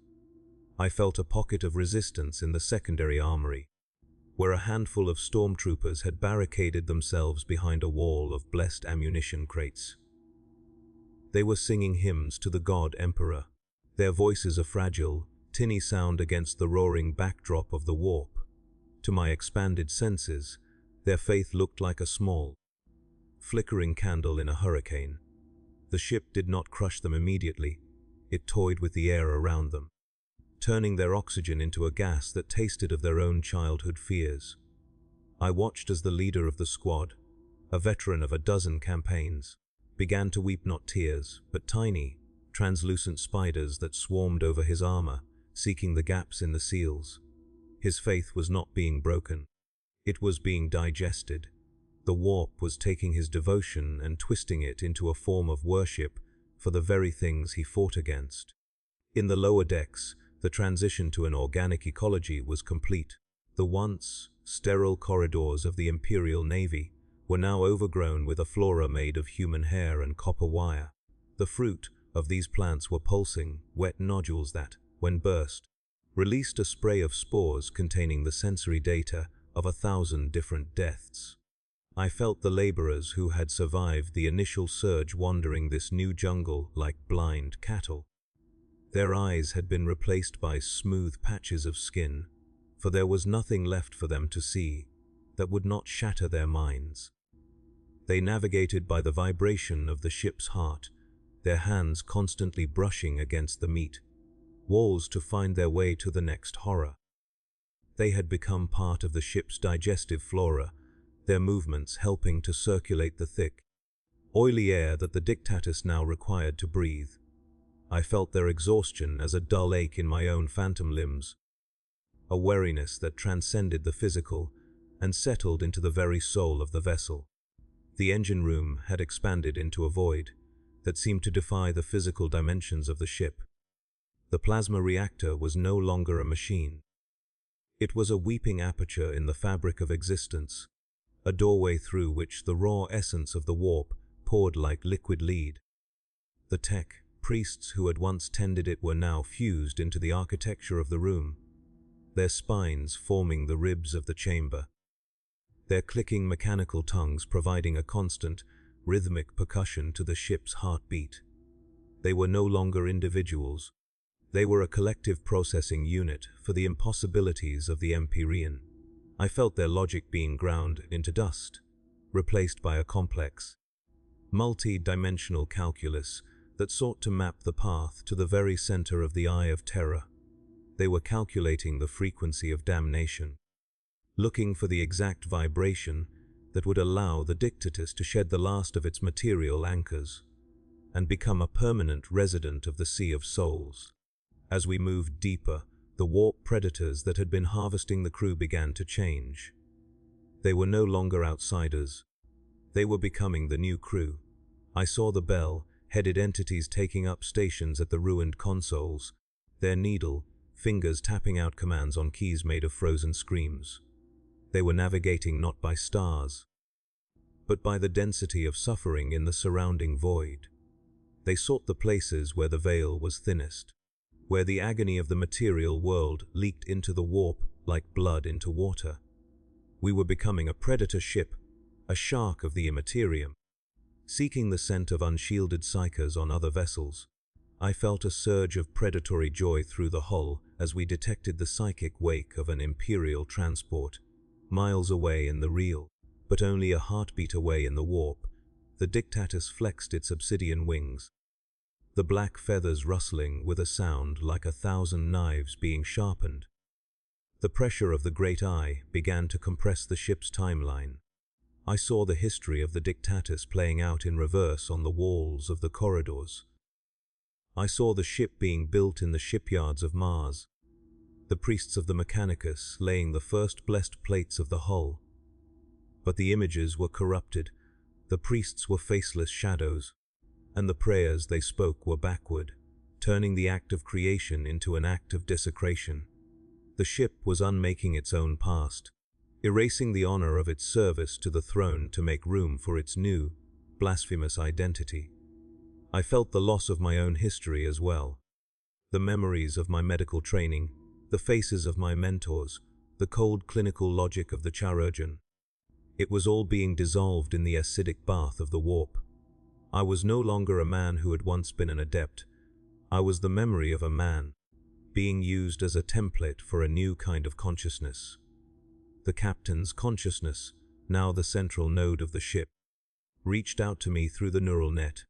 I felt a pocket of resistance in the secondary armory, where a handful of stormtroopers had barricaded themselves behind a wall of blessed ammunition crates. They were singing hymns to the God Emperor, their voices a fragile, tinny sound against the roaring backdrop of the warp. To my expanded senses, their faith looked like a small, flickering candle in a hurricane. The ship did not crush them immediately. It toyed with the air around them, turning their oxygen into a gas that tasted of their own childhood fears. I watched as the leader of the squad, a veteran of a dozen campaigns, began to weep not tears, but tiny, translucent spiders that swarmed over his armor, seeking the gaps in the seals. His faith was not being broken. It was being digested. The warp was taking his devotion and twisting it into a form of worship for the very things he fought against. In the lower decks, the transition to an organic ecology was complete. The once sterile corridors of the Imperial Navy were now overgrown with a flora made of human hair and copper wire. The fruit of these plants were pulsing, wet nodules that, when burst, released a spray of spores containing the sensory data of 1,000 different deaths. I felt the laborers who had survived the initial surge wandering this new jungle like blind cattle. Their eyes had been replaced by smooth patches of skin, for there was nothing left for them to see that would not shatter their minds. They navigated by the vibration of the ship's heart, their hands constantly brushing against the meat walls to find their way to the next horror. They had become part of the ship's digestive flora, their movements helping to circulate the thick, oily air that the dictatus now required to breathe. I felt their exhaustion as a dull ache in my own phantom limbs, a weariness that transcended the physical and settled into the very soul of the vessel. The engine room had expanded into a void that seemed to defy the physical dimensions of the ship. The plasma reactor was no longer a machine. It was a weeping aperture in the fabric of existence, a doorway through which the raw essence of the warp poured like liquid lead. The tech priests who had once tended it were now fused into the architecture of the room, their spines forming the ribs of the chamber, their clicking mechanical tongues providing a constant, rhythmic percussion to the ship's heartbeat. They were no longer individuals. They were a collective processing unit for the impossibilities of the Empyrean. I felt their logic being ground into dust, replaced by a complex, multi-dimensional calculus that sought to map the path to the very center of the Eye of Terror. They were calculating the frequency of damnation, looking for the exact vibration that would allow the dictatus to shed the last of its material anchors and become a permanent resident of the Sea of Souls. As we moved deeper, the warp predators that had been harvesting the crew began to change. They were no longer outsiders. They were becoming the new crew. I saw the bell-headed entities taking up stations at the ruined consoles, their needle fingers tapping out commands on keys made of frozen screams. They were navigating not by stars, but by the density of suffering in the surrounding void. They sought the places where the veil was thinnest, where the agony of the material world leaked into the warp like blood into water. We were becoming a predator ship, a shark of the Immaterium. Seeking the scent of unshielded Psykers on other vessels, I felt a surge of predatory joy through the hull as we detected the psychic wake of an Imperial transport. Miles away in the real, but only a heartbeat away in the warp, the Dictatus flexed its obsidian wings, the black feathers rustling with a sound like 1,000 knives being sharpened. The pressure of the great eye began to compress the ship's timeline. I saw the history of the Dictatus playing out in reverse on the walls of the corridors. I saw the ship being built in the shipyards of Mars, the priests of the Mechanicus laying the first blessed plates of the hull. But the images were corrupted, the priests were faceless shadows, and the prayers they spoke were backward, turning the act of creation into an act of desecration. The ship was unmaking its own past, erasing the honor of its service to the throne to make room for its new, blasphemous identity. I felt the loss of my own history as well. The memories of my medical training, the faces of my mentors, the cold clinical logic of the chirurgeon. It was all being dissolved in the acidic bath of the warp. I was no longer a man who had once been an adept. I was the memory of a man, being used as a template for a new kind of consciousness. The captain's consciousness, now the central node of the ship, reached out to me through the neural net.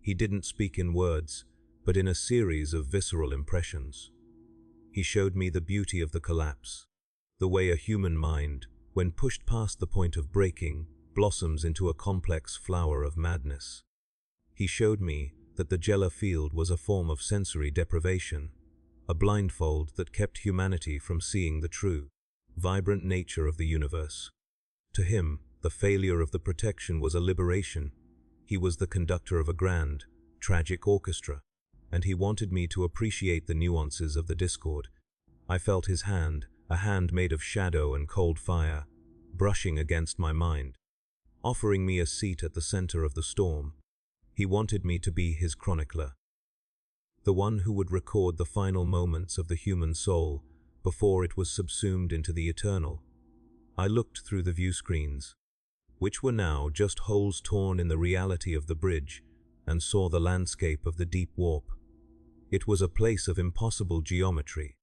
He didn't speak in words, but in a series of visceral impressions. He showed me the beauty of the collapse, the way a human mind, when pushed past the point of breaking, blossoms into a complex flower of madness. He showed me that the Gellar field was a form of sensory deprivation, a blindfold that kept humanity from seeing the true, vibrant nature of the universe. To him, the failure of the protection was a liberation. He was the conductor of a grand, tragic orchestra, and he wanted me to appreciate the nuances of the discord. I felt his hand, a hand made of shadow and cold fire, brushing against my mind, offering me a seat at the center of the storm. He wanted me to be his chronicler, the one who would record the final moments of the human soul before it was subsumed into the eternal. I looked through the view screens, which were now just holes torn in the reality of the bridge, and saw the landscape of the deep warp. It was a place of impossible geometry,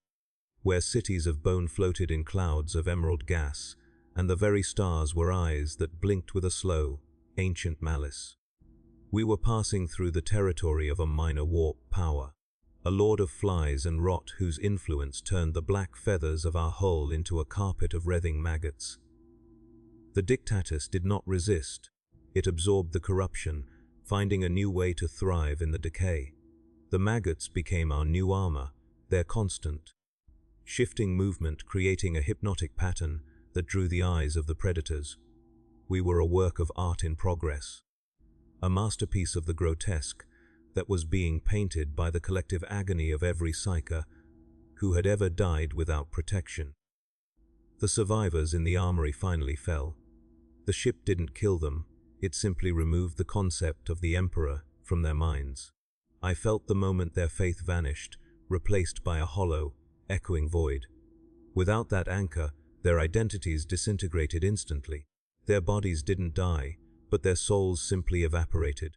where cities of bone floated in clouds of emerald gas, and the very stars were eyes that blinked with a slow, ancient malice. We were passing through the territory of a minor warp power, a lord of flies and rot whose influence turned the black feathers of our hull into a carpet of writhing maggots. The Dictatus did not resist. It absorbed the corruption, finding a new way to thrive in the decay. The maggots became our new armor, their constant, shifting movement creating a hypnotic pattern that drew the eyes of the predators. We were a work of art in progress, a masterpiece of the grotesque that was being painted by the collective agony of every Psyker who had ever died without protection. The survivors in the armory finally fell. The ship didn't kill them, it simply removed the concept of the Emperor from their minds. I felt the moment their faith vanished, replaced by a hollow, echoing void. Without that anchor, their identities disintegrated instantly. Their bodies didn't die, but their souls simply evaporated,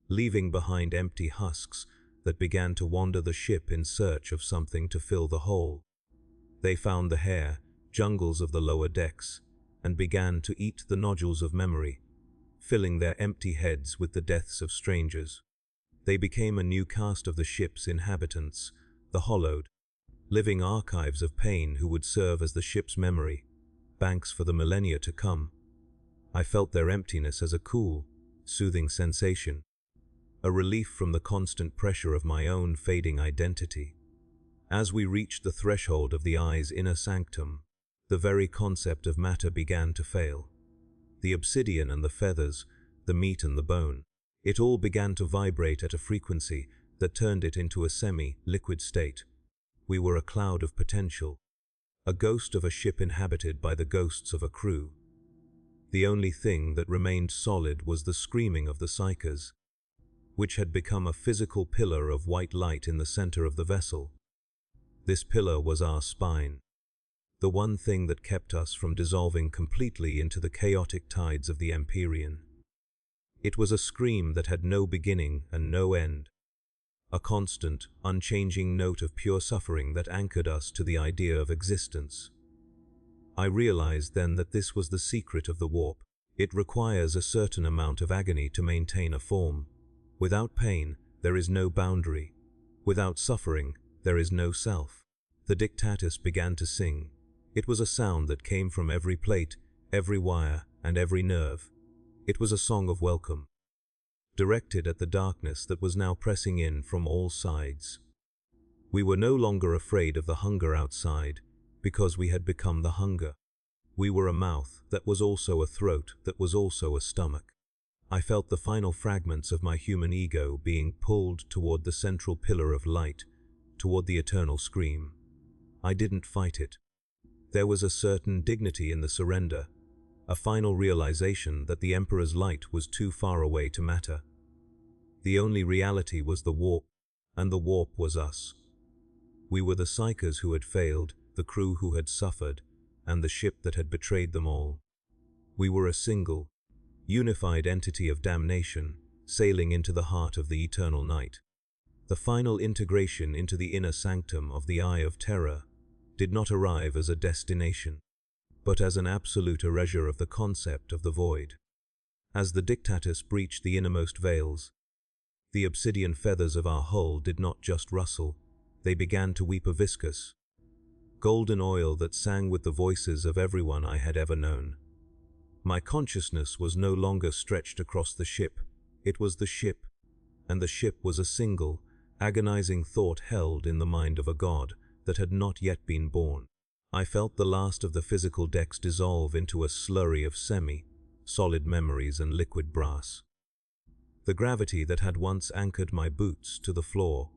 leaving behind empty husks that began to wander the ship in search of something to fill the hole. They found the hair, jungles of the lower decks, and began to eat the nodules of memory, filling their empty heads with the deaths of strangers. They became a new caste of the ship's inhabitants, the hollowed, living archives of pain who would serve as the ship's memory, banks for the millennia to come. I felt their emptiness as a cool, soothing sensation, a relief from the constant pressure of my own fading identity. As we reached the threshold of the eye's inner sanctum, the very concept of matter began to fail. The obsidian and the feathers, the meat and the bone, it all began to vibrate at a frequency that turned it into a semi-liquid state. We were a cloud of potential, a ghost of a ship inhabited by the ghosts of a crew. The only thing that remained solid was the screaming of the Psykers. which had become a physical pillar of white light in the center of the vessel. This pillar was our spine, the one thing that kept us from dissolving completely into the chaotic tides of the Empyrean. It was a scream that had no beginning and no end, a constant, unchanging note of pure suffering that anchored us to the idea of existence. I realized then that this was the secret of the warp. It requires a certain amount of agony to maintain a form. Without pain, there is no boundary. Without suffering, there is no self. The dictatus began to sing. It was a sound that came from every plate, every wire, and every nerve. It was a song of welcome, directed at the darkness that was now pressing in from all sides. We were no longer afraid of the hunger outside, because we had become the hunger. We were a mouth that was also a throat that was also a stomach. I felt the final fragments of my human ego being pulled toward the central pillar of light, toward the eternal scream. I didn't fight it. There was a certain dignity in the surrender, a final realization that the Emperor's light was too far away to matter. The only reality was the warp, and the warp was us. We were the Psykers who had failed, the crew who had suffered, and the ship that had betrayed them all. We were a single, unified entity of damnation, sailing into the heart of the eternal night. The final integration into the inner sanctum of the Eye of Terror did not arrive as a destination, but as an absolute erasure of the concept of the void. As the dictatus breached the innermost veils, the obsidian feathers of our hull did not just rustle, they began to weep a viscous, golden oil that sang with the voices of everyone I had ever known. My consciousness was no longer stretched across the ship, it was the ship, and the ship was a single, agonizing thought held in the mind of a god that had not yet been born. I felt the last of the physical decks dissolve into a slurry of semi-solid memories and liquid brass. The gravity that had once anchored my boots to the floor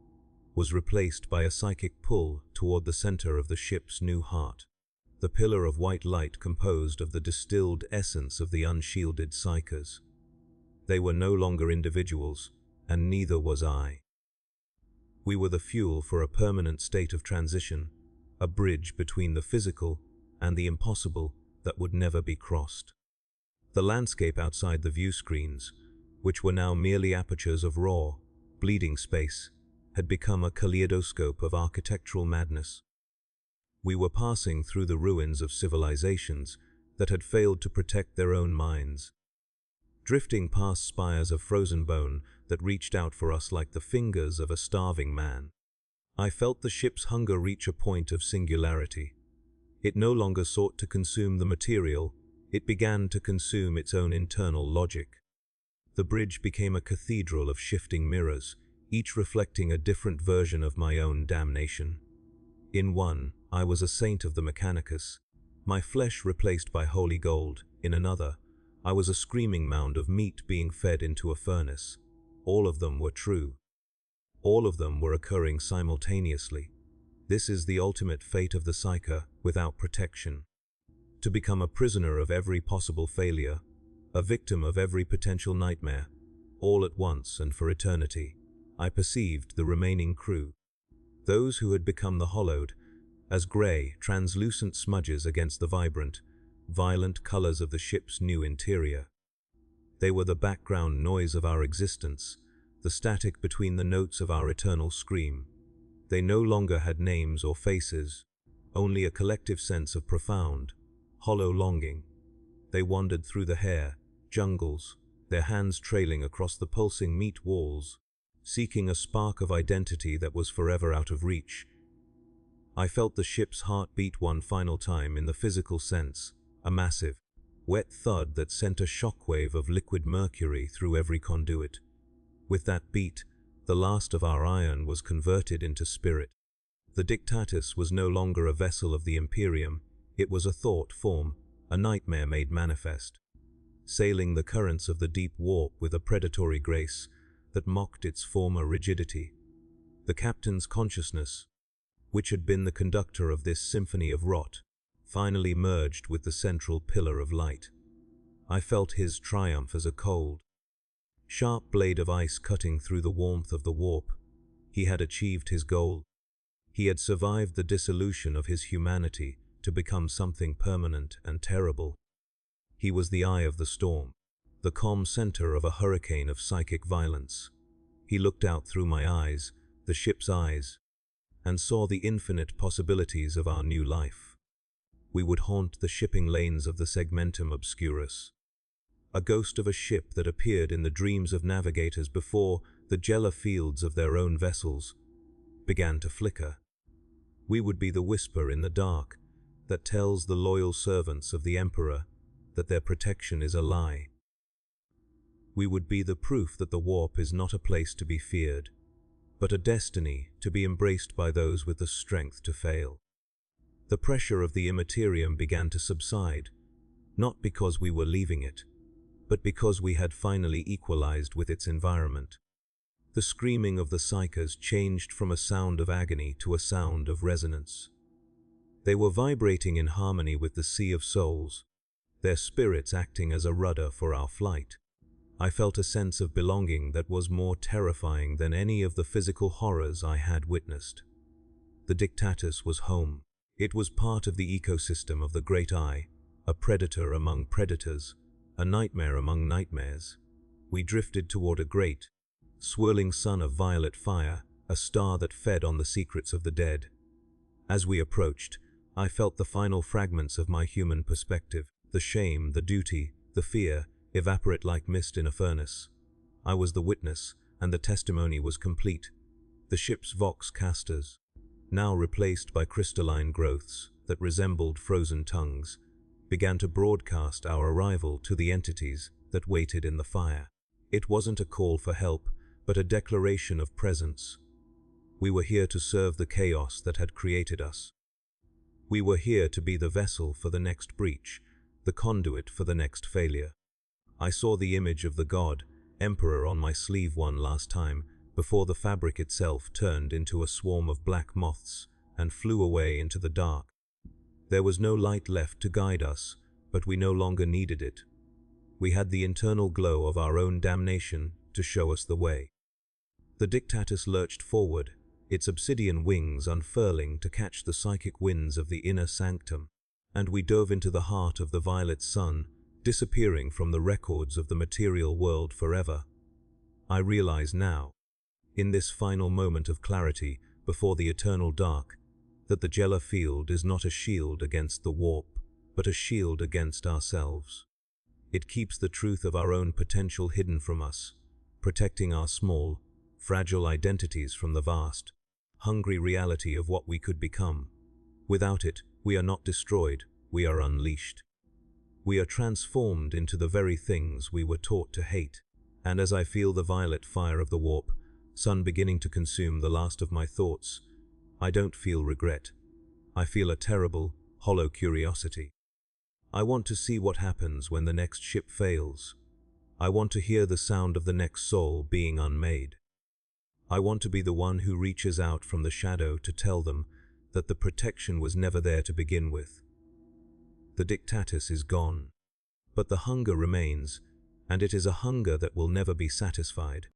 was replaced by a psychic pull toward the center of the ship's new heart, the pillar of white light composed of the distilled essence of the unshielded Psykers. They were no longer individuals, and neither was I. We were the fuel for a permanent state of transition, a bridge between the physical and the impossible that would never be crossed. The landscape outside the view screens, which were now merely apertures of raw, bleeding space, had become a kaleidoscope of architectural madness. We were passing through the ruins of civilizations that had failed to protect their own minds, drifting past spires of frozen bone that reached out for us like the fingers of a starving man. I felt the ship's hunger reach a point of singularity. It no longer sought to consume the material, it began to consume its own internal logic. The bridge became a cathedral of shifting mirrors, each reflecting a different version of my own damnation. In one, I was a saint of the Mechanicus, my flesh replaced by holy gold. In another, I was a screaming mound of meat being fed into a furnace. All of them were true. All of them were occurring simultaneously. This is the ultimate fate of the Psyker without protection. To become a prisoner of every possible failure, a victim of every potential nightmare, all at once and for eternity. I perceived the remaining crew, those who had become the hollowed, as grey, translucent smudges against the vibrant, violent colors of the ship's new interior. They were the background noise of our existence, the static between the notes of our eternal scream. They no longer had names or faces, only a collective sense of profound, hollow longing. They wandered through the hair, jungles, their hands trailing across the pulsing meat walls, seeking a spark of identity that was forever out of reach. I felt the ship's heart beat one final time in the physical sense, a massive, wet thud that sent a shockwave of liquid mercury through every conduit. With that beat, the last of our iron was converted into spirit. The dictatus was no longer a vessel of the Imperium, it was a thought form, a nightmare made manifest, sailing the currents of the deep warp with a predatory grace that mocked its former rigidity. The captain's consciousness, which had been the conductor of this symphony of rot, finally merged with the central pillar of light. I felt his triumph as a cold, sharp blade of ice cutting through the warmth of the warp. He had achieved his goal. He had survived the dissolution of his humanity to become something permanent and terrible. He was the eye of the storm, the calm center of a hurricane of psychic violence. He looked out through my eyes, the ship's eyes, and saw the infinite possibilities of our new life. We would haunt the shipping lanes of the Segmentum Obscurus, a ghost of a ship that appeared in the dreams of navigators before the Gellar fields of their own vessels began to flicker. We would be the whisper in the dark that tells the loyal servants of the Emperor that their protection is a lie. We would be the proof that the warp is not a place to be feared, but a destiny to be embraced by those with the strength to fail. The pressure of the Immaterium began to subside, not because we were leaving it, but because we had finally equalized with its environment. The screaming of the Psykers changed from a sound of agony to a sound of resonance. They were vibrating in harmony with the sea of souls, their spirits acting as a rudder for our flight. I felt a sense of belonging that was more terrifying than any of the physical horrors I had witnessed. The Dictatus was home. It was part of the ecosystem of the Great Eye, a predator among predators, a nightmare among nightmares. We drifted toward a great, swirling sun of violet fire, a star that fed on the secrets of the dead. As we approached, I felt the final fragments of my human perspective, the shame, the duty, the fear, evaporate like mist in a furnace. I was the witness, and the testimony was complete. The ship's vox casters, now replaced by crystalline growths that resembled frozen tongues, began to broadcast our arrival to the entities that waited in the fire. It wasn't a call for help, but a declaration of presence. We were here to serve the chaos that had created us. We were here to be the vessel for the next breach, the conduit for the next failure. I saw the image of the god, Emperor on my sleeve one last time, before the fabric itself turned into a swarm of black moths and flew away into the dark. There was no light left to guide us, but we no longer needed it. We had the internal glow of our own damnation to show us the way. The Dictatus lurched forward, its obsidian wings unfurling to catch the psychic winds of the inner sanctum, and we dove into the heart of the violet sun, disappearing from the records of the material world forever. I realize now, in this final moment of clarity before the eternal dark, that the Gellar field is not a shield against the warp, but a shield against ourselves. It keeps the truth of our own potential hidden from us, protecting our small, fragile identities from the vast, hungry reality of what we could become. Without it, we are not destroyed, we are unleashed. We are transformed into the very things we were taught to hate. And as I feel the violet fire of the warp, sun beginning to consume the last of my thoughts, I don't feel regret. I feel a terrible, hollow curiosity. I want to see what happens when the next ship fails. I want to hear the sound of the next soul being unmade. I want to be the one who reaches out from the shadow to tell them that the protection was never there to begin with. The Dictatus is gone, but the hunger remains, and it is a hunger that will never be satisfied.